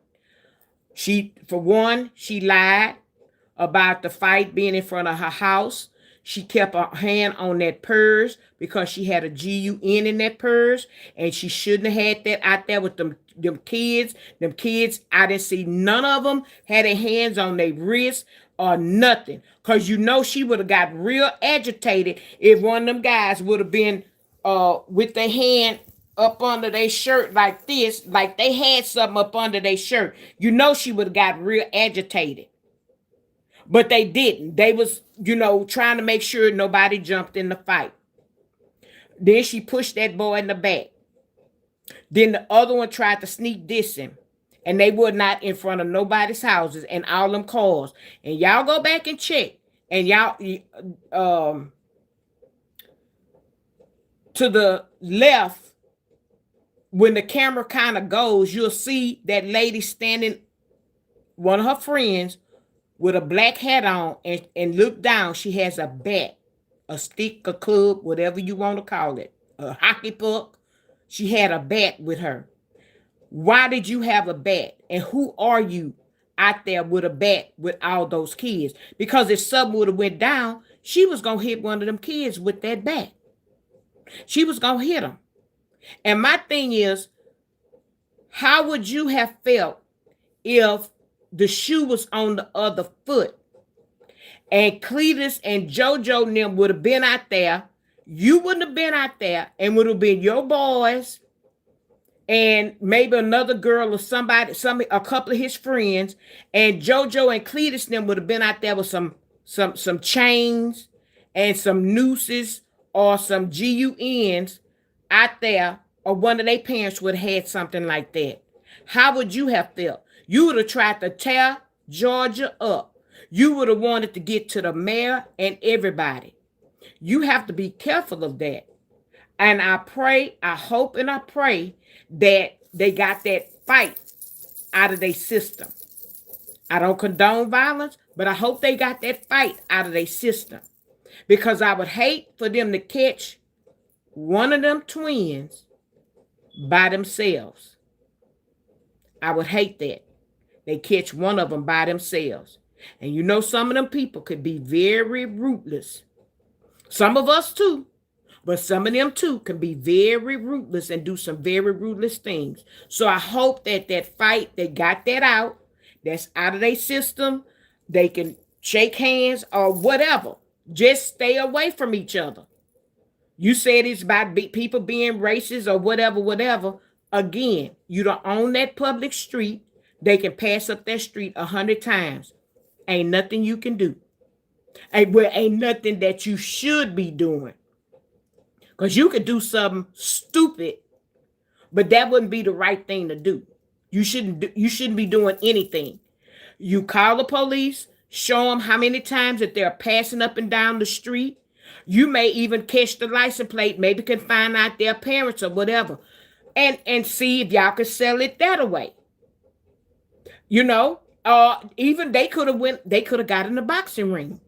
For one, she lied about the fight being in front of her house. She kept her hand on that purse because she had a GUN in that purse, and she shouldn't have had that out there with them kids. Them kids, I didn't see none of them had their hands on their wrists or nothing. Because you know she would have got real agitated if one of them guys would have been with their hand up under their shirt like this, like they had something up under their shirt. You know she would have got real agitated. But they didn't. They was, trying to make sure nobody jumped in the fight. Then she pushed that boy in the back. Then the other one tried to sneak diss him. And they were not in front of nobody's houses and all them cars. And y'all go back and check. And y'all, to the left, when the camera kind of goes, you'll see that lady standing, one of her friends, with a black hat on, and look down. She has a bat, a stick, a club, whatever you want to call it, a hockey puck. She had a bat with her. Why did you have a bat? And who are you out there with a bat with all those kids? Because if something would have went down, she was going to hit one of them kids with that bat. She was going to hit them. And my thing is, how would you have felt if the shoe was on the other foot and Cletus and JoJo and them would have been out there? You wouldn't have been out there, and would have been your boys and maybe another girl or somebody, a couple of his friends, and JoJo and Cletus and them would have been out there with some chains and some nooses or some GUNs out there, or one of their parents would have had something like that. How would you have felt? You would have tried to tear Georgia up. You would have wanted to get to the mayor and everybody. You have to be careful of that. And I pray, I hope and I pray that they got that fight out of their system. I don't condone violence, but I hope they got that fight out of their system. Because I would hate for them to catch one of them twins by themselves. I would hate that. They catch one of them by themselves. And you know, some of them people could be very ruthless. Some of us too, but some of them too can be very ruthless and do some very ruthless things. So I hope that that fight, they got that out. That's out of their system. They can shake hands or whatever. Just stay away from each other. You said it's about people being racist or whatever, whatever. Again, you don't own that public street. They can pass up that street 100 times. Ain't nothing you can do. Ain't nothing that you should be doing. Because you could do something stupid, but that wouldn't be the right thing to do. You shouldn't be doing anything. You call the police, show them how many times that they're passing up and down the street. You may even catch the license plate, maybe can find out their parents or whatever, and see if y'all can sell it that way. You know, even they could have got in the boxing ring.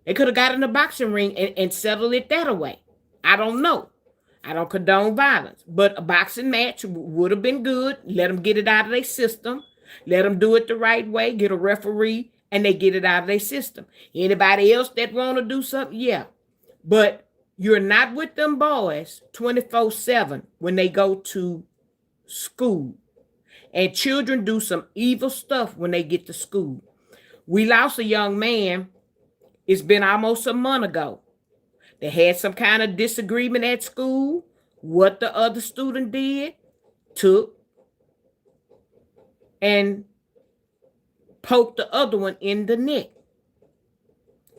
They could have got in the boxing ring and settled it that way. I don't know. I don't condone violence, but a boxing match would have been good. Let them get it out of their system. Let them do it the right way. Get a referee, and they get it out of their system. Anybody else that want to do something, yeah. But you're not with them boys 24/7 when they go to school. And children do some evil stuff when they get to school. We lost a young man. It's been almost a month ago. They had some kind of disagreement at school. What the other student did, took and poked the other one in the neck.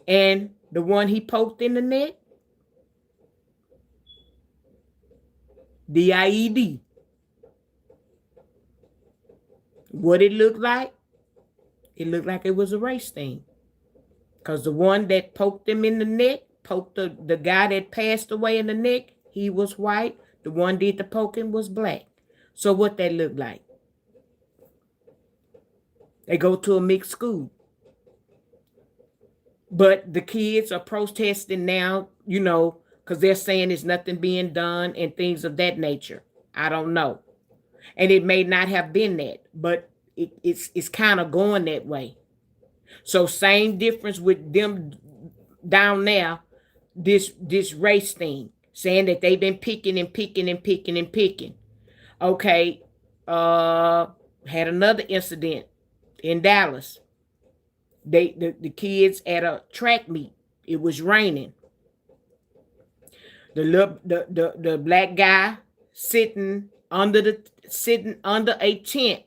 And the one he poked in the neck, DIED. What it looked like? It looked like it was a race thing. Because the one that poked him in the neck, poked the guy that passed away in the neck, he was white. The one did the poking was black. So what that looked like? They go to a mixed school. But the kids are protesting now, you know, because they're saying there's nothing being done and things of that nature. I don't know. And it may not have been that, but it's kind of going that way. So same difference with them down there, this race thing, saying that they've been picking and picking and picking and picking. Okay, had another incident in Dallas. The kids at a track meet. It was raining. The black guy sitting under a tent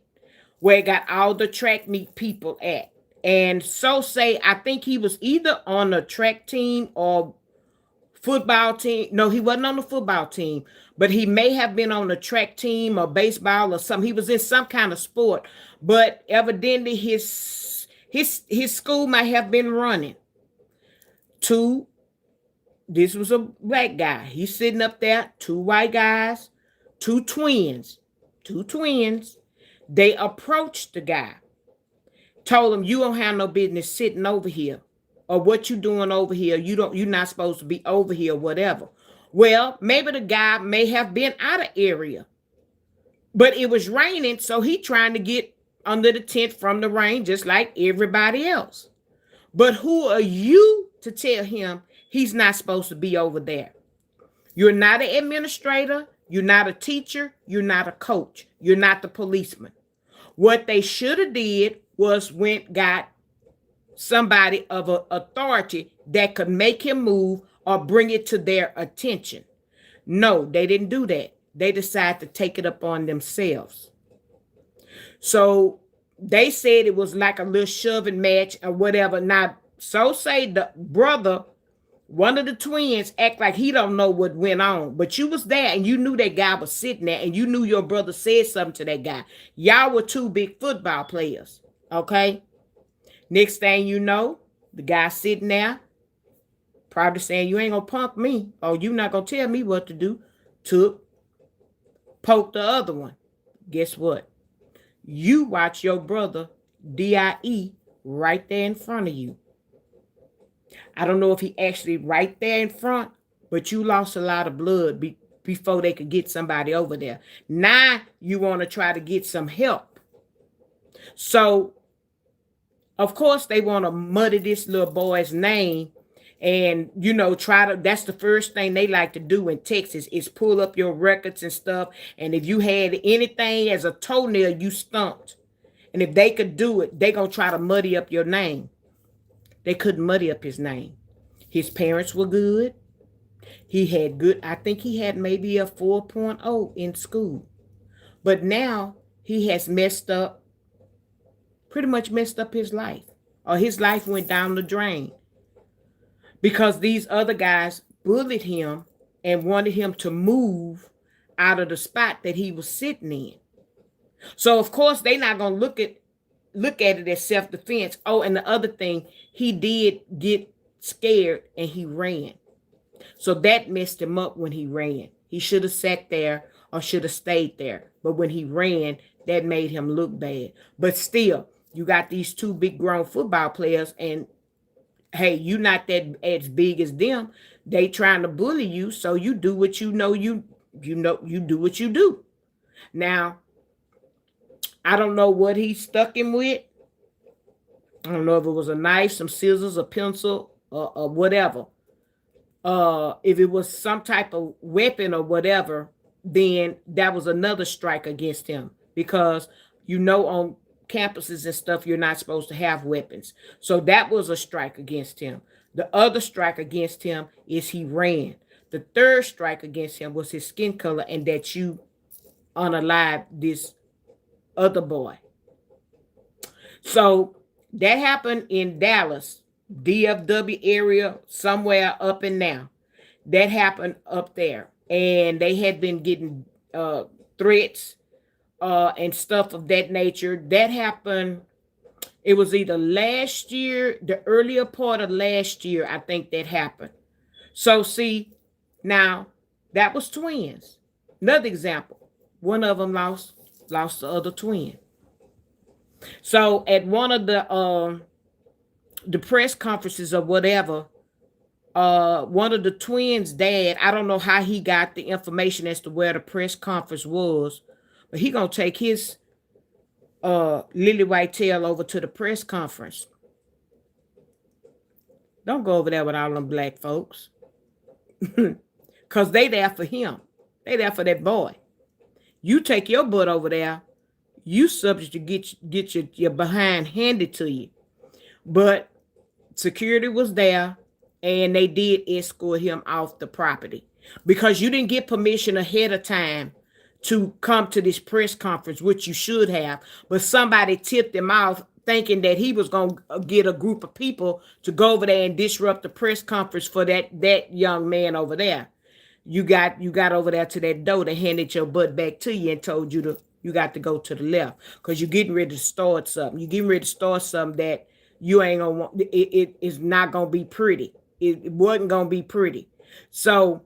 where it got all the track meet people at. And so say, I think he was either on a track team or football team. No, he wasn't on the football team, but he may have been on a track team or baseball or something. He was in some kind of sport, but evidently his school might have been running. This was a black guy. He's sitting up there, two white guys, two twins. They approached the guy, told him, you don't have no business sitting over here, or what you doing over here. You're not supposed to be over here, whatever. Well, maybe the guy may have been out of area, but it was raining, so he trying to get under the tent from the rain, just like everybody else. But who are you to tell him he's not supposed to be over there? You're not an administrator. You're not a teacher. You're not a coach. You're not the policeman. What they should have did was got somebody of authority that could make him move or bring it to their attention. No, they didn't do that. They decided to take it upon themselves. So they said it was like a little shoving match or whatever. Now, so say the brother, one of the twins, act like he don't know what went on. But you was there and you knew that guy was sitting there and you knew your brother said something to that guy. Y'all were two big football players, okay? Next thing you know, the guy sitting there, probably saying, you ain't gonna punk me, or you not gonna tell me what to do, poked the other one. Guess what? You watch your brother DIE right there in front of you. I don't know if he actually right there in front, but you lost a lot of blood before they could get somebody over there. Now you want to try to get some help. So, of course, they want to muddy this little boy's name and, try to, that's the first thing they like to do in Texas is pull up your records and stuff. And if you had anything as a toenail, you stumped. And if they could do it, they going to try to muddy up your name. They couldn't muddy up his name. His parents were good. He had good, I think he had maybe a 4.0 in school. But now he has pretty much messed up his life. Or his life went down the drain. Because these other guys bullied him and wanted him to move out of the spot that he was sitting in. So of course they're not gonna look at it as self-defense. Oh, and the other thing, he did get scared and he ran. So that messed him up when he ran. He should have sat there or should have stayed there. But when he ran, that made him look bad. But still, you got these two big grown football players, and hey, you not that as big as them. They trying to bully you, so you do what you do what you do. Now, I don't know what he stuck him with. I don't know if it was a knife, some scissors, a pencil, or whatever. If it was some type of weapon or whatever, then that was another strike against him, because on campuses and stuff you're not supposed to have weapons. So that was a strike against him. The other strike against him is he ran. The third strike against him was his skin color and that you unalived this other boy. So that happened in Dallas, DFW area, somewhere up and down. That happened up there. And they had been getting threats and stuff of that nature. That happened, it was either last year, the earlier part of last year, I think that happened. So see, now that was twins. Another example, one of them lost the other twin. So at one of the press conferences or whatever, one of the twins' dad, I don't know how he got the information as to where the press conference was, but he gonna take his lily white tail over to the press conference. Don't go over there with all them black folks. Because they there for him. They there for that boy. You take your butt over there, you subject to get your behind handed to you. But security was there, and they did escort him off the property. Because you didn't get permission ahead of time to come to this press conference, which you should have. But somebody tipped him off thinking that he was going to get a group of people to go over there and disrupt the press conference for that young man over there. You got over there to that door, they handed your butt back to you and told you you got to go to the left because you're getting ready to start something. You're getting ready to start something that you ain't going to want. It is not going to be pretty. It wasn't going to be pretty. So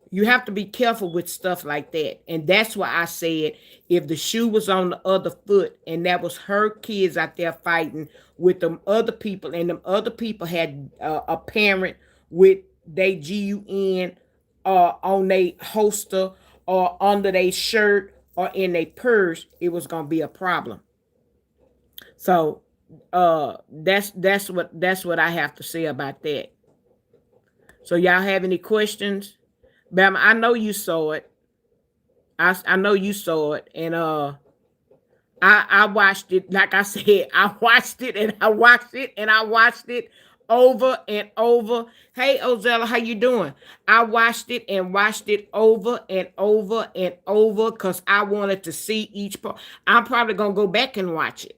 you have to be careful with stuff like that. And that's why I said if the shoe was on the other foot and that was her kids out there fighting with them other people, and them other people had a parent with their GUN on their holster or under their shirt or in their purse, it was going to be a problem. So that's what I have to say about that. So y'all have any questions? Bam, I know you saw it. I know you saw it. And I watched it. Like I said, I watched it and I watched it and I watched it over and over. Hey, Ozella, how you doing? I watched it and watched it over and over and over because I wanted to see each part. I'm probably going to go back and watch it.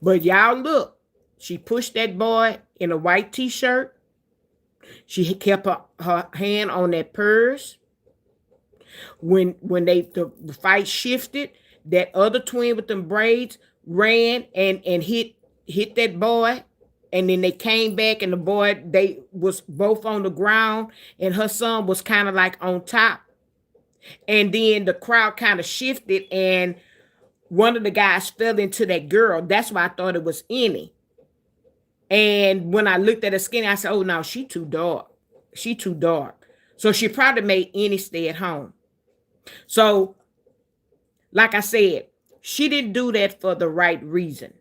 But y'all look, she pushed that boy in a white t-shirt. She kept her hand on that purse. When the fight shifted, that other twin with them braids ran and hit that boy. And then they came back and the boy, they was both on the ground and her son was kind of like on top. And then the crowd kind of shifted and one of the guys fell into that girl. That's why I thought it was Annie. And when I looked at her skin, I said, oh, no, she too dark. she too dark. So she probably made any stay at home. So, like I said, she didn't do that for the right reason.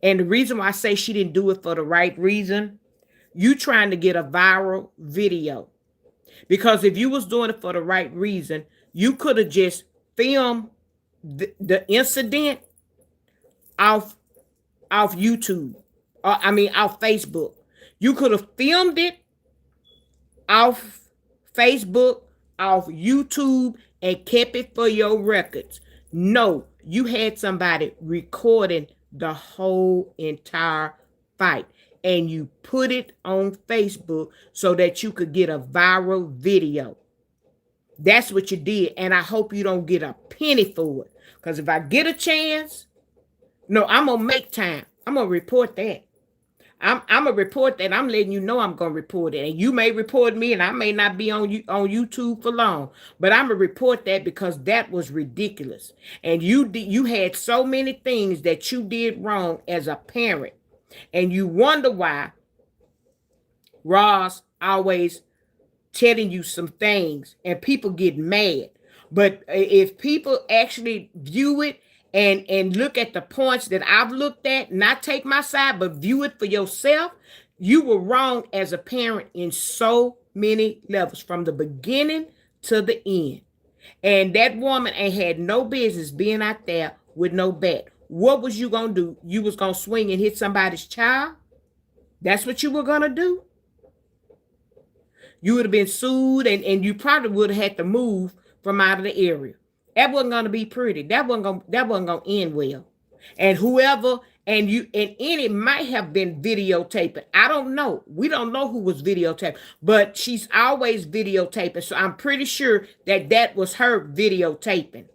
And the reason why I say she didn't do it for the right reason, you trying to get a viral video. Because if you was doing it for the right reason, you could have just filmed the incident off YouTube. Off Facebook. You could have filmed it off Facebook, off YouTube, and kept it for your records. No, you had somebody recording the whole entire fight, and you put it on Facebook so that you could get a viral video. That's what you did, and I hope you don't get a penny for it. Because if I get a chance, no, I'm going to make time. I'm going to report that. I'm gonna report that. I'm letting you know I'm gonna report it, and you may report me, and I may not be on YouTube for long. But I'm gonna report that because that was ridiculous, and you had so many things that you did wrong as a parent, and you wonder why Ross always telling you some things, and people get mad. But if people actually view it and look at the points that I've looked at, not take my side, but view it for yourself, you were wrong as a parent in so many levels, from the beginning to the end. And that woman ain't had no business being out there with no bat. What was you gonna do? You was gonna swing and hit somebody's child? That's what you were gonna do? You would have been sued, and you probably would have had to move from out of the area. That wasn't gonna be pretty. That wasn't gonna end well. And whoever and it might have been videotaping. I don't know. We don't know who was videotaping, but she's always videotaping. So I'm pretty sure that was her videotaping,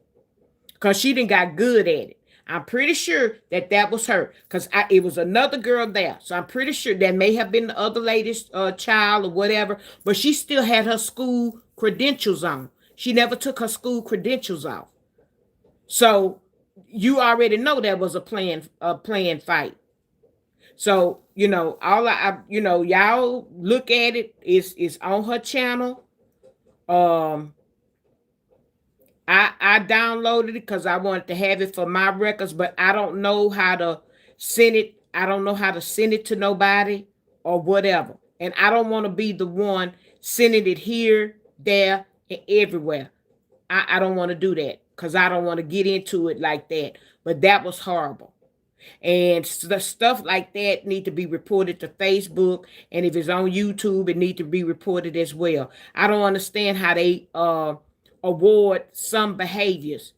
because she didn't got good at it. I'm pretty sure that was her, because it was another girl there. So I'm pretty sure that may have been the other lady's child or whatever, but she still had her school credentials on. She never took her school credentials off. So you already know that was a planned fight. So, y'all look at it. It's on her channel. I downloaded it because I wanted to have it for my records, but I don't know how to send it. I don't know how to send it to nobody or whatever. And I don't want to be the one sending it here, there, and everywhere. I don't want to do that because I don't want to get into it like that. But that was horrible. And the stuff like that need to be reported to Facebook. And if it's on YouTube, it need to be reported as well. I don't understand how they award some behaviors.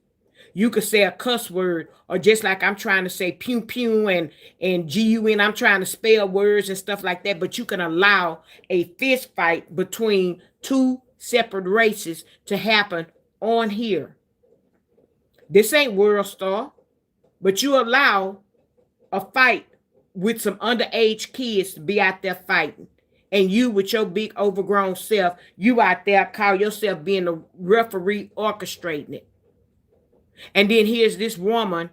You could say a cuss word, or just like I'm trying to say pew pew and GUN, I'm trying to spell words and stuff like that, but you can allow a fist fight between two separate races to happen on here. This ain't World Star, but you allow a fight with some underage kids to be out there fighting. And you, with your big overgrown self, you out there call yourself being the referee orchestrating it. And then here's this woman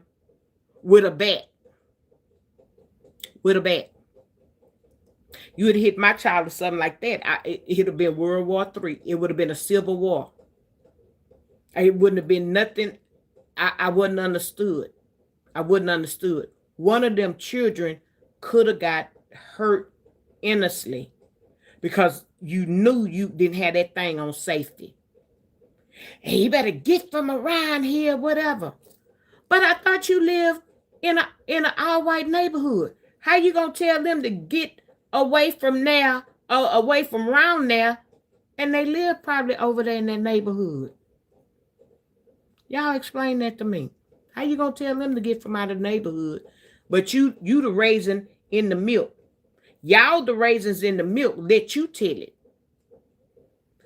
with a bat. With a bat. You would have hit my child or something like that. It would have been World War III. It would have been a civil war. It wouldn't have been nothing. I wouldn't understood. I wouldn't understood. One of them children could have got hurt innocently, because you knew you didn't have that thing on safety. And you better get from around here, whatever. But I thought you lived in an all-white neighborhood. How you gonna tell them to get away from there, away from around there, and they live probably over there in that neighborhood? Y'all explain that to me. How you gonna tell them to get from out of the neighborhood, but you the raisin in the milk? Y'all the raisins in the milk, let you tell it.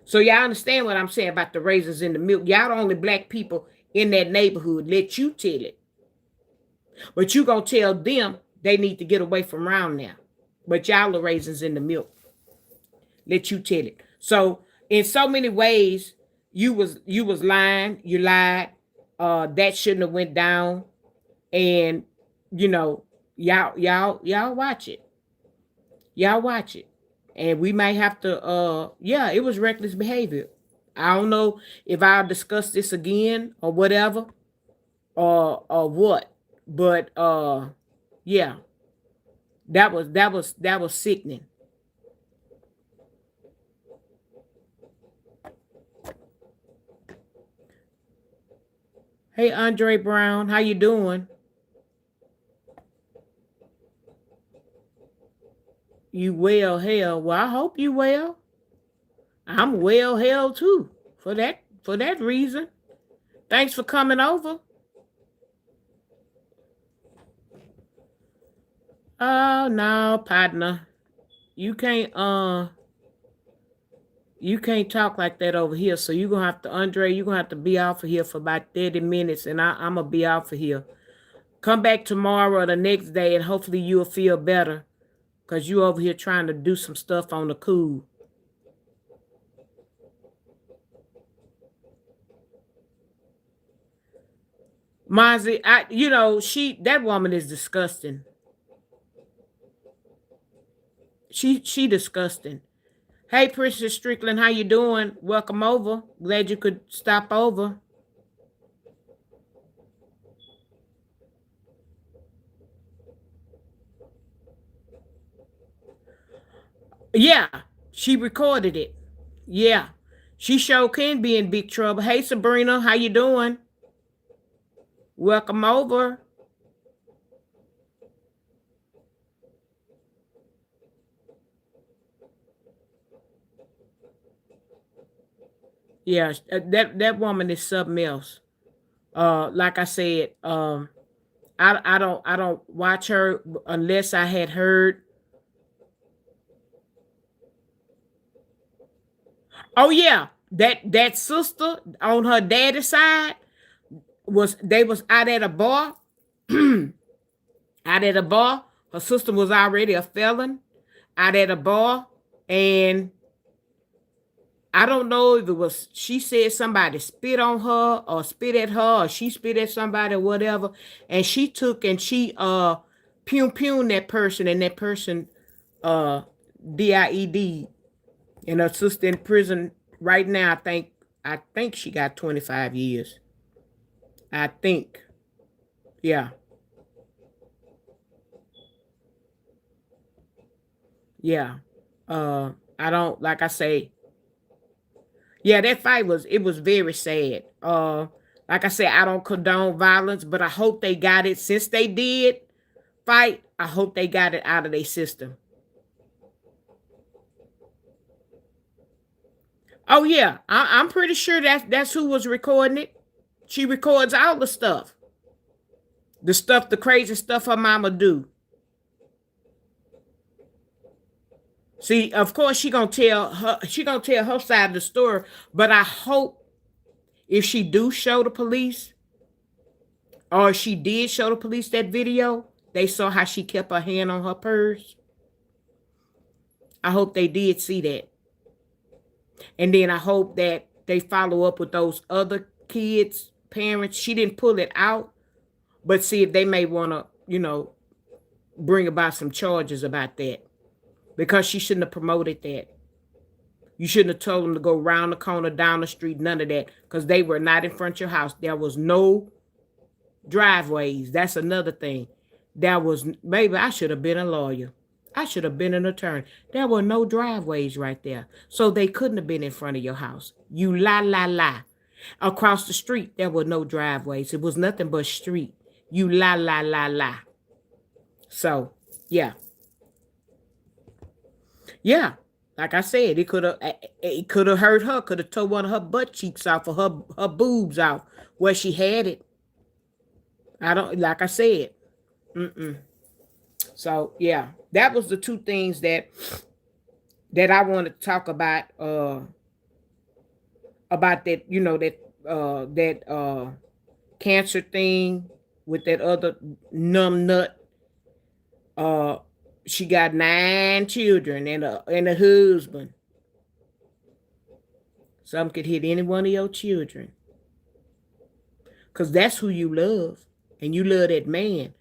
So y'all understand what I'm saying about the raisins in the milk. Y'all the only black people in that neighborhood, let you tell it. But you gonna tell them they need to get away from around there. But y'all the raisins in the milk, let you tell it. So in so many ways, you was lying, you lied. That shouldn't have went down. And y'all watch it. Y'all watch it. And we might have to yeah, it was reckless behavior. I don't know if I'll discuss this again or whatever or what. But yeah, that was sickening. Hey Andre Brown, how you doing? You well, hell. Well, I hope you well. I'm well, hell too. For that reason. Thanks for coming over. Oh no, partner. You can't you can't talk like that over here. So you're gonna have to Andre, you're gonna have to be out for here for about 30 minutes and I'm gonna be out for here. Come back tomorrow or the next day and hopefully you'll feel better. Cause you over here trying to do some stuff on the cool. Mozzie, that woman is disgusting. She disgusting. Hey, Princess Strickland, how you doing? Welcome over. Glad you could stop over. Yeah, she recorded it. Yeah, she sure can be in big trouble. Hey, Sabrina, how you doing? Welcome over. Yeah, that woman is something else. Like I said, I don't watch her unless I had heard. Oh yeah, that sister on her daddy's side was out at a bar, out at a bar. Her sister was already a felon out at a bar, and I don't know if it was she said somebody spit on her or spit at her or she spit at somebody or whatever, and she took and she pum that person and that person uh died, and her sister in prison right now. I think she got 25 years. I think. Yeah. Yeah. I don't like I say, yeah, that fight was very sad. Like I said, I don't condone violence, but I hope they got it since they did fight. I hope they got it out of their system. Oh yeah, I'm pretty sure that's who was recording it. She records all the stuff, the crazy stuff her mama do. See, of course she gonna tell her side of the story, but I hope if she do show the police or she did show the police that video, they saw how she kept her hand on her purse. I hope they did see that. And then I hope that they follow up with those other kids' parents. She didn't pull it out, but see if they may want to, bring about some charges about that because she shouldn't have promoted that. You shouldn't have told them to go round the corner, down the street, none of that, because they were not in front of your house. There was no driveways. That's another thing. There was maybe I should have been a lawyer. I should have been an attorney. There were no driveways right there. So they couldn't have been in front of your house. You lie, lie, lie. Across the street, there were no driveways. It was nothing but street. You lie, lie, lie, lie. So, yeah. Yeah. Like I said, it could have hurt her, could have tore one of her butt cheeks off or her boobs off where she had it. I don't like I said. Mm-mm. So yeah, that was the two things that I wanted to talk about that that cancer thing with that other numb nut. Uh, she got 9 children and a husband. Some could hit any one of your children, cause that's who you love, and you love that man.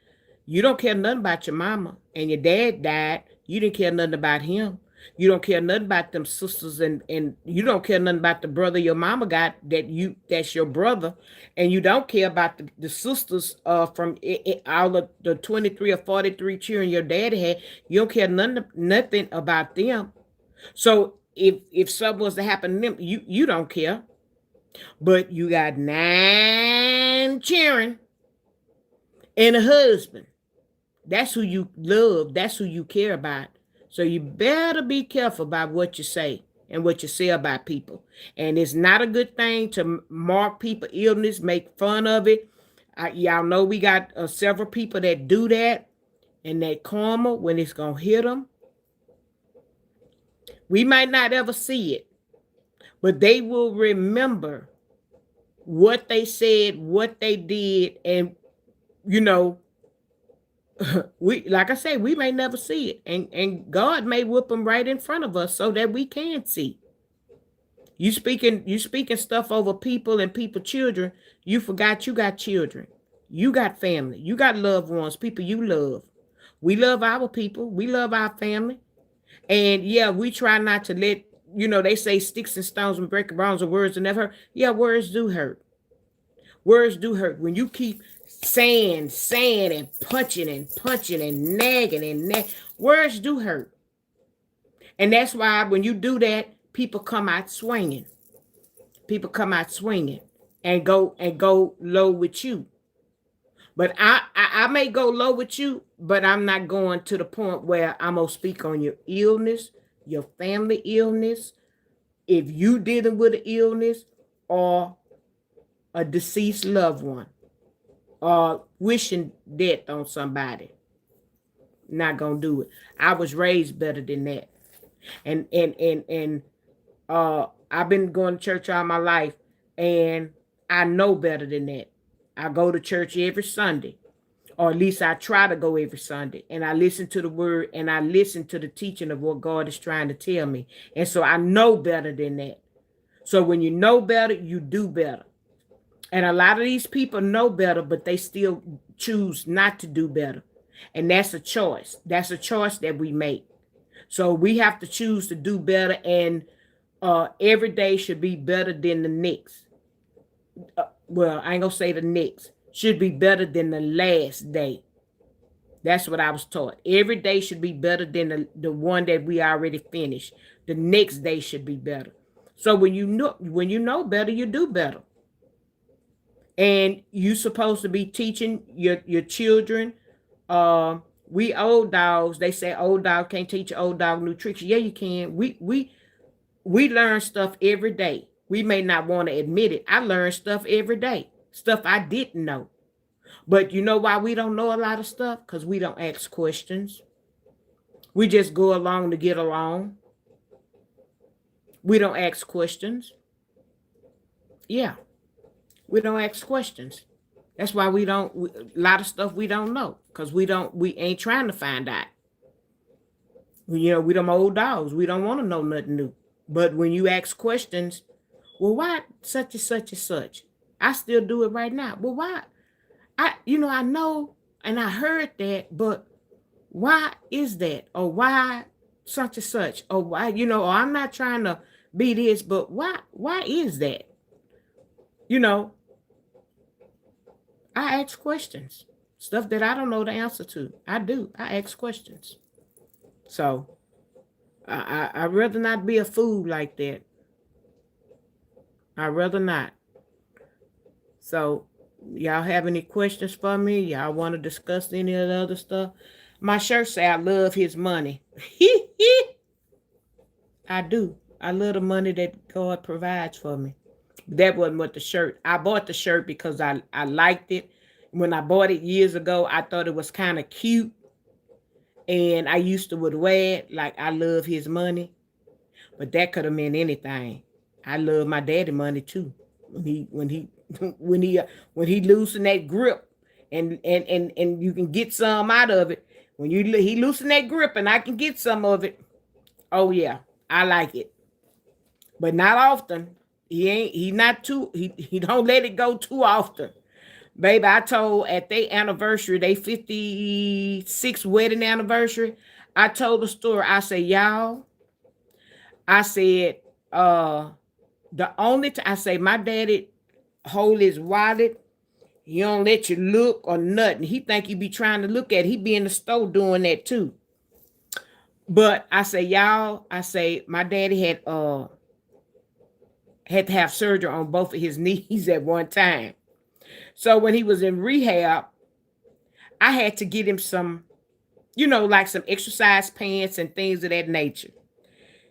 You don't care nothing about your mama, and your dad died. You didn't care nothing about him. You don't care nothing about them sisters, and you don't care nothing about the brother your mama got that's your brother, and you don't care about the sisters from all of the 23 or 43 children your daddy had. You don't care nothing about them. So if something was to happen to them, you don't care. But you got 9 children and a husband. That's who you love. That's who you care about. So you better be careful about what you say and what you say about people. And it's not a good thing to mark people illness, make fun of it. Y'all know we got several people that do that, and that karma, when it's going to hit them, we might not ever see it, but they will remember what they said, what they did, and you know, we, like I say, we may never see it, and God may whip them right in front of us so that we can see. You speaking stuff over people and people children. You forgot you got children, you got family, you got loved ones, people you love. We love our people, we love our family, and yeah, we try not to let, they say sticks and stones and break bones and words that never hurt. Yeah, words do hurt. Words do hurt when you keep saying and punching and nagging and nag. Words do hurt. And that's why when you do that, people come out swinging. People come out swinging and go low with you. But I may go low with you, but I'm not going to the point where I'm going to speak on your illness, your family illness, if you dealing with an illness or a deceased loved one, or wishing death on somebody. Not gonna do it. I was raised better than that. And I've been going to church all my life, and I know better than that. I go to church every Sunday, or at least I try to go every Sunday, and I listen to the word, and I listen to the teaching of what God is trying to tell me. And so I know better than that. So when you know better, you do better. And a lot of these people know better, but they still choose not to do better. And that's a choice. That's a choice that we make. So we have to choose to do better, and every day should be better than the next. Well, I ain't gonna say the next. Should be better than the last day. That's what I was taught. Every day should be better than the one that we already finished. The next day should be better. So when you know better, you do better. And you supposed to be teaching your children. We old dogs, they say old dog can't teach old dog new tricks. Yeah, you can. We learn stuff every day. We may not want to admit it. I learn stuff every day. Stuff I didn't know. But you know why we don't know a lot of stuff? Because we don't ask questions. We just go along to get along. We don't ask questions. Yeah. We don't ask questions. That's why a lot of stuff we don't know, because we ain't trying to find out. We them old dogs. We don't want to know nothing new. But when you ask questions, well, why such and such and such? I still do it right now. Well, why? I know and I heard that, but why is that? Or why such and such? Or why, or I'm not trying to be this, but why is that? I ask questions. Stuff that I don't know the answer to. I do. I ask questions. So I'd rather not be a fool like that. I'd rather not. So y'all have any questions for me? Y'all want to discuss any of the other stuff? My shirt say I love his money. I do. I love the money that God provides for me. That wasn't what the shirt. I bought the shirt because I liked it. When I bought it years ago, I thought it was kind of cute. And I used to would wear it like I love his money. But that could have meant anything. I love my daddy money too. When he loosen that grip and you can get some out of it. When he loosen that grip and I can get some of it. Oh yeah, I like it. But not often. He don't let it go too often. Baby, I told at their anniversary, they 56th wedding anniversary, I told the story. I said, y'all, I said, the only time I say my daddy hold his wallet, he don't let you look or nothing. He think you be trying to look at it. He be in the store doing that too. But I say, y'all, I say my daddy had to have surgery on both of his knees at one time. So when he was in rehab, I had to get him some, like some exercise pants and things of that nature.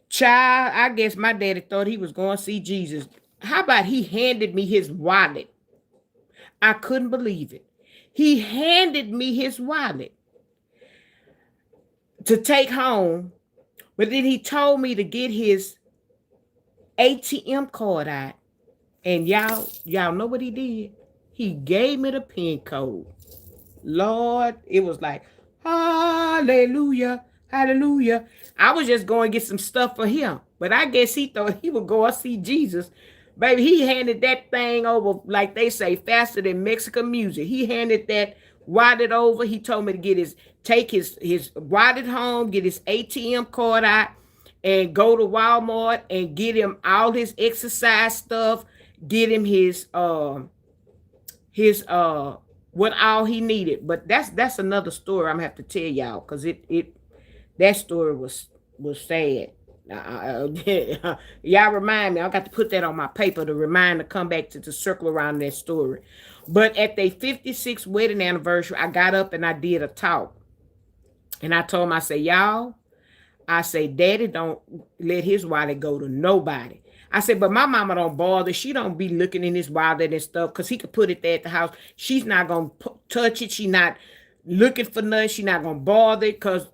Child, I guess my daddy thought he was going to see Jesus. How about he handed me his wallet? I couldn't believe it. He handed me his wallet to take home, but then he told me to get his ATM card out. And y'all know what he did? He gave me the PIN code. Lord, it was like, hallelujah, hallelujah. I was just going to get some stuff for him, but I guess he thought he would go and see Jesus. Baby, he handed that thing over, like they say, faster than Mexican music. He handed that wallet over. He told me to take his wallet home, get his ATM card out, and go to Walmart and get him all his exercise stuff, get him his what all he needed. But that's another story I'm gonna have to tell y'all, because that story was sad. Y'all remind me. I got to put that on my paper to remind to come back to circle around that story. But at their 56th wedding anniversary, I got up and I did a talk. And I told him, I say, y'all, I say, Daddy don't let his wallet go to nobody. I said, but my mama don't bother. She don't be looking in his wallet and stuff, because he could put it there at the house. She's not going to touch it. She not looking for nothing. She not going to bother it, because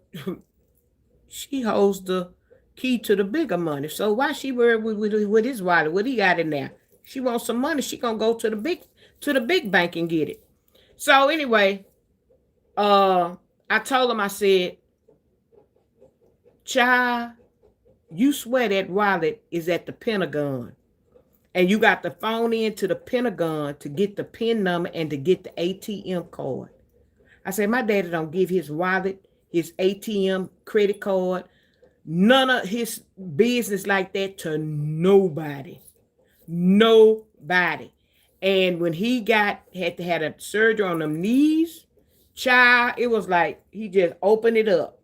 she holds the key to the bigger money. So why she worried with his wallet? What he got in there? She wants some money. She going to go to the big bank and get it. So anyway, I told him, I said, child, you swear that wallet is at the Pentagon, and you got to phone in to the Pentagon to get the PIN number and to get the ATM card. I said, my daddy don't give his wallet, his ATM credit card, none of his business like that to nobody. Nobody. And when he had to have a surgery on them knees, child, it was like he just opened it up.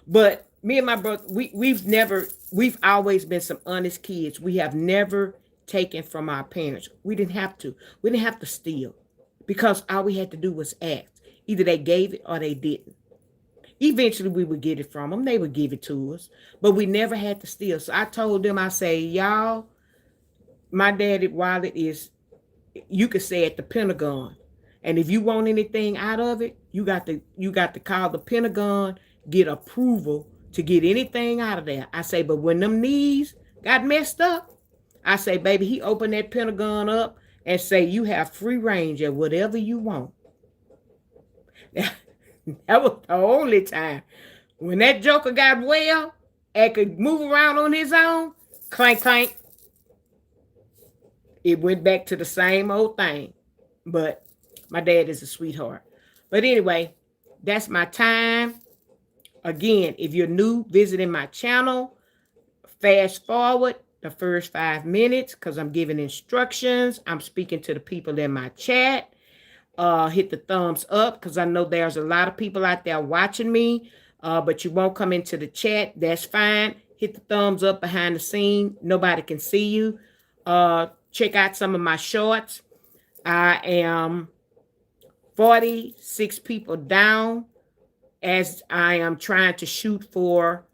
But me and my brother, we've always been some honest kids. We have never taken from our parents. We didn't have to. We didn't have to steal, because all we had to do was ask. Either they gave it or they didn't. Eventually we would get it from them. They would give it to us, but we never had to steal. So I told them, I say, y'all, my daddy wallet is, you could say, at the Pentagon. And if you want anything out of it, you got to call the Pentagon, get approval to get anything out of there. I say, but when them knees got messed up, I say, baby, he opened that Pentagon up and say, you have free range of whatever you want. That was the only time. When that joker got well and could move around on his own, clank, clank, it went back to the same old thing. But my dad is a sweetheart. But anyway, that's my time. Again, if you're new visiting my channel, fast forward the first 5 minutes, because I'm giving instructions. I'm speaking to the people in my chat. Hit the thumbs up, because I know there's a lot of people out there watching me, but you won't come into the chat. That's fine. Hit the thumbs up behind the scene. Nobody can see you. Check out some of my shorts. I am 46 people down, as I am trying to shoot for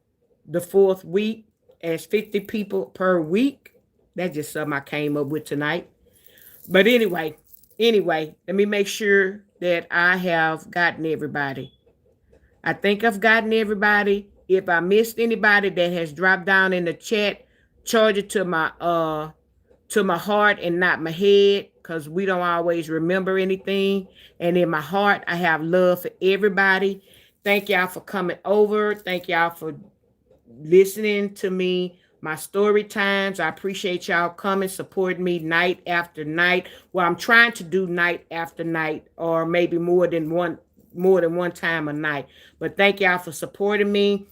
the 4th week as 50 people per week. That's just something I came up with tonight. But anyway, let me make sure that I have gotten everybody. I think I've gotten everybody. If I missed anybody that has dropped down in the chat, charge it to my heart and not my head, because we don't always remember anything. And in my heart, I have love for everybody. Thank y'all for coming over. Thank y'all for listening to me, my story times. I appreciate y'all coming, supporting me night after night. Well, I'm trying to do night after night, or maybe more than one time a night. But thank y'all for supporting me.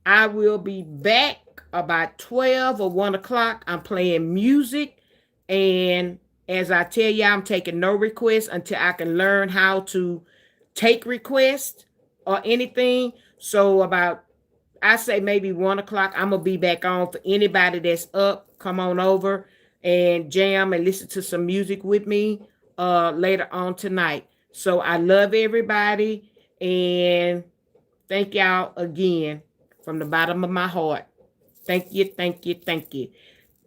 I will be back about 12 or 1 o'clock, I'm playing music. And as I tell you, I'm taking no requests until I can learn how to take requests or anything. So about, I say maybe 1 o'clock, I'm going to be back on for anybody that's up. Come on over and jam and listen to some music with me later on tonight. So I love everybody. And thank y'all again from the bottom of my heart. Thank you, thank you, thank you.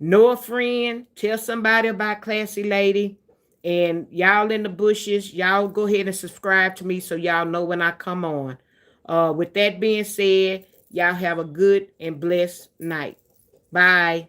Know a friend, tell somebody about Classy Lady. And y'all in the bushes, y'all go ahead and subscribe to me so y'all know when I come on. With that being said, y'all have a good and blessed night. Bye.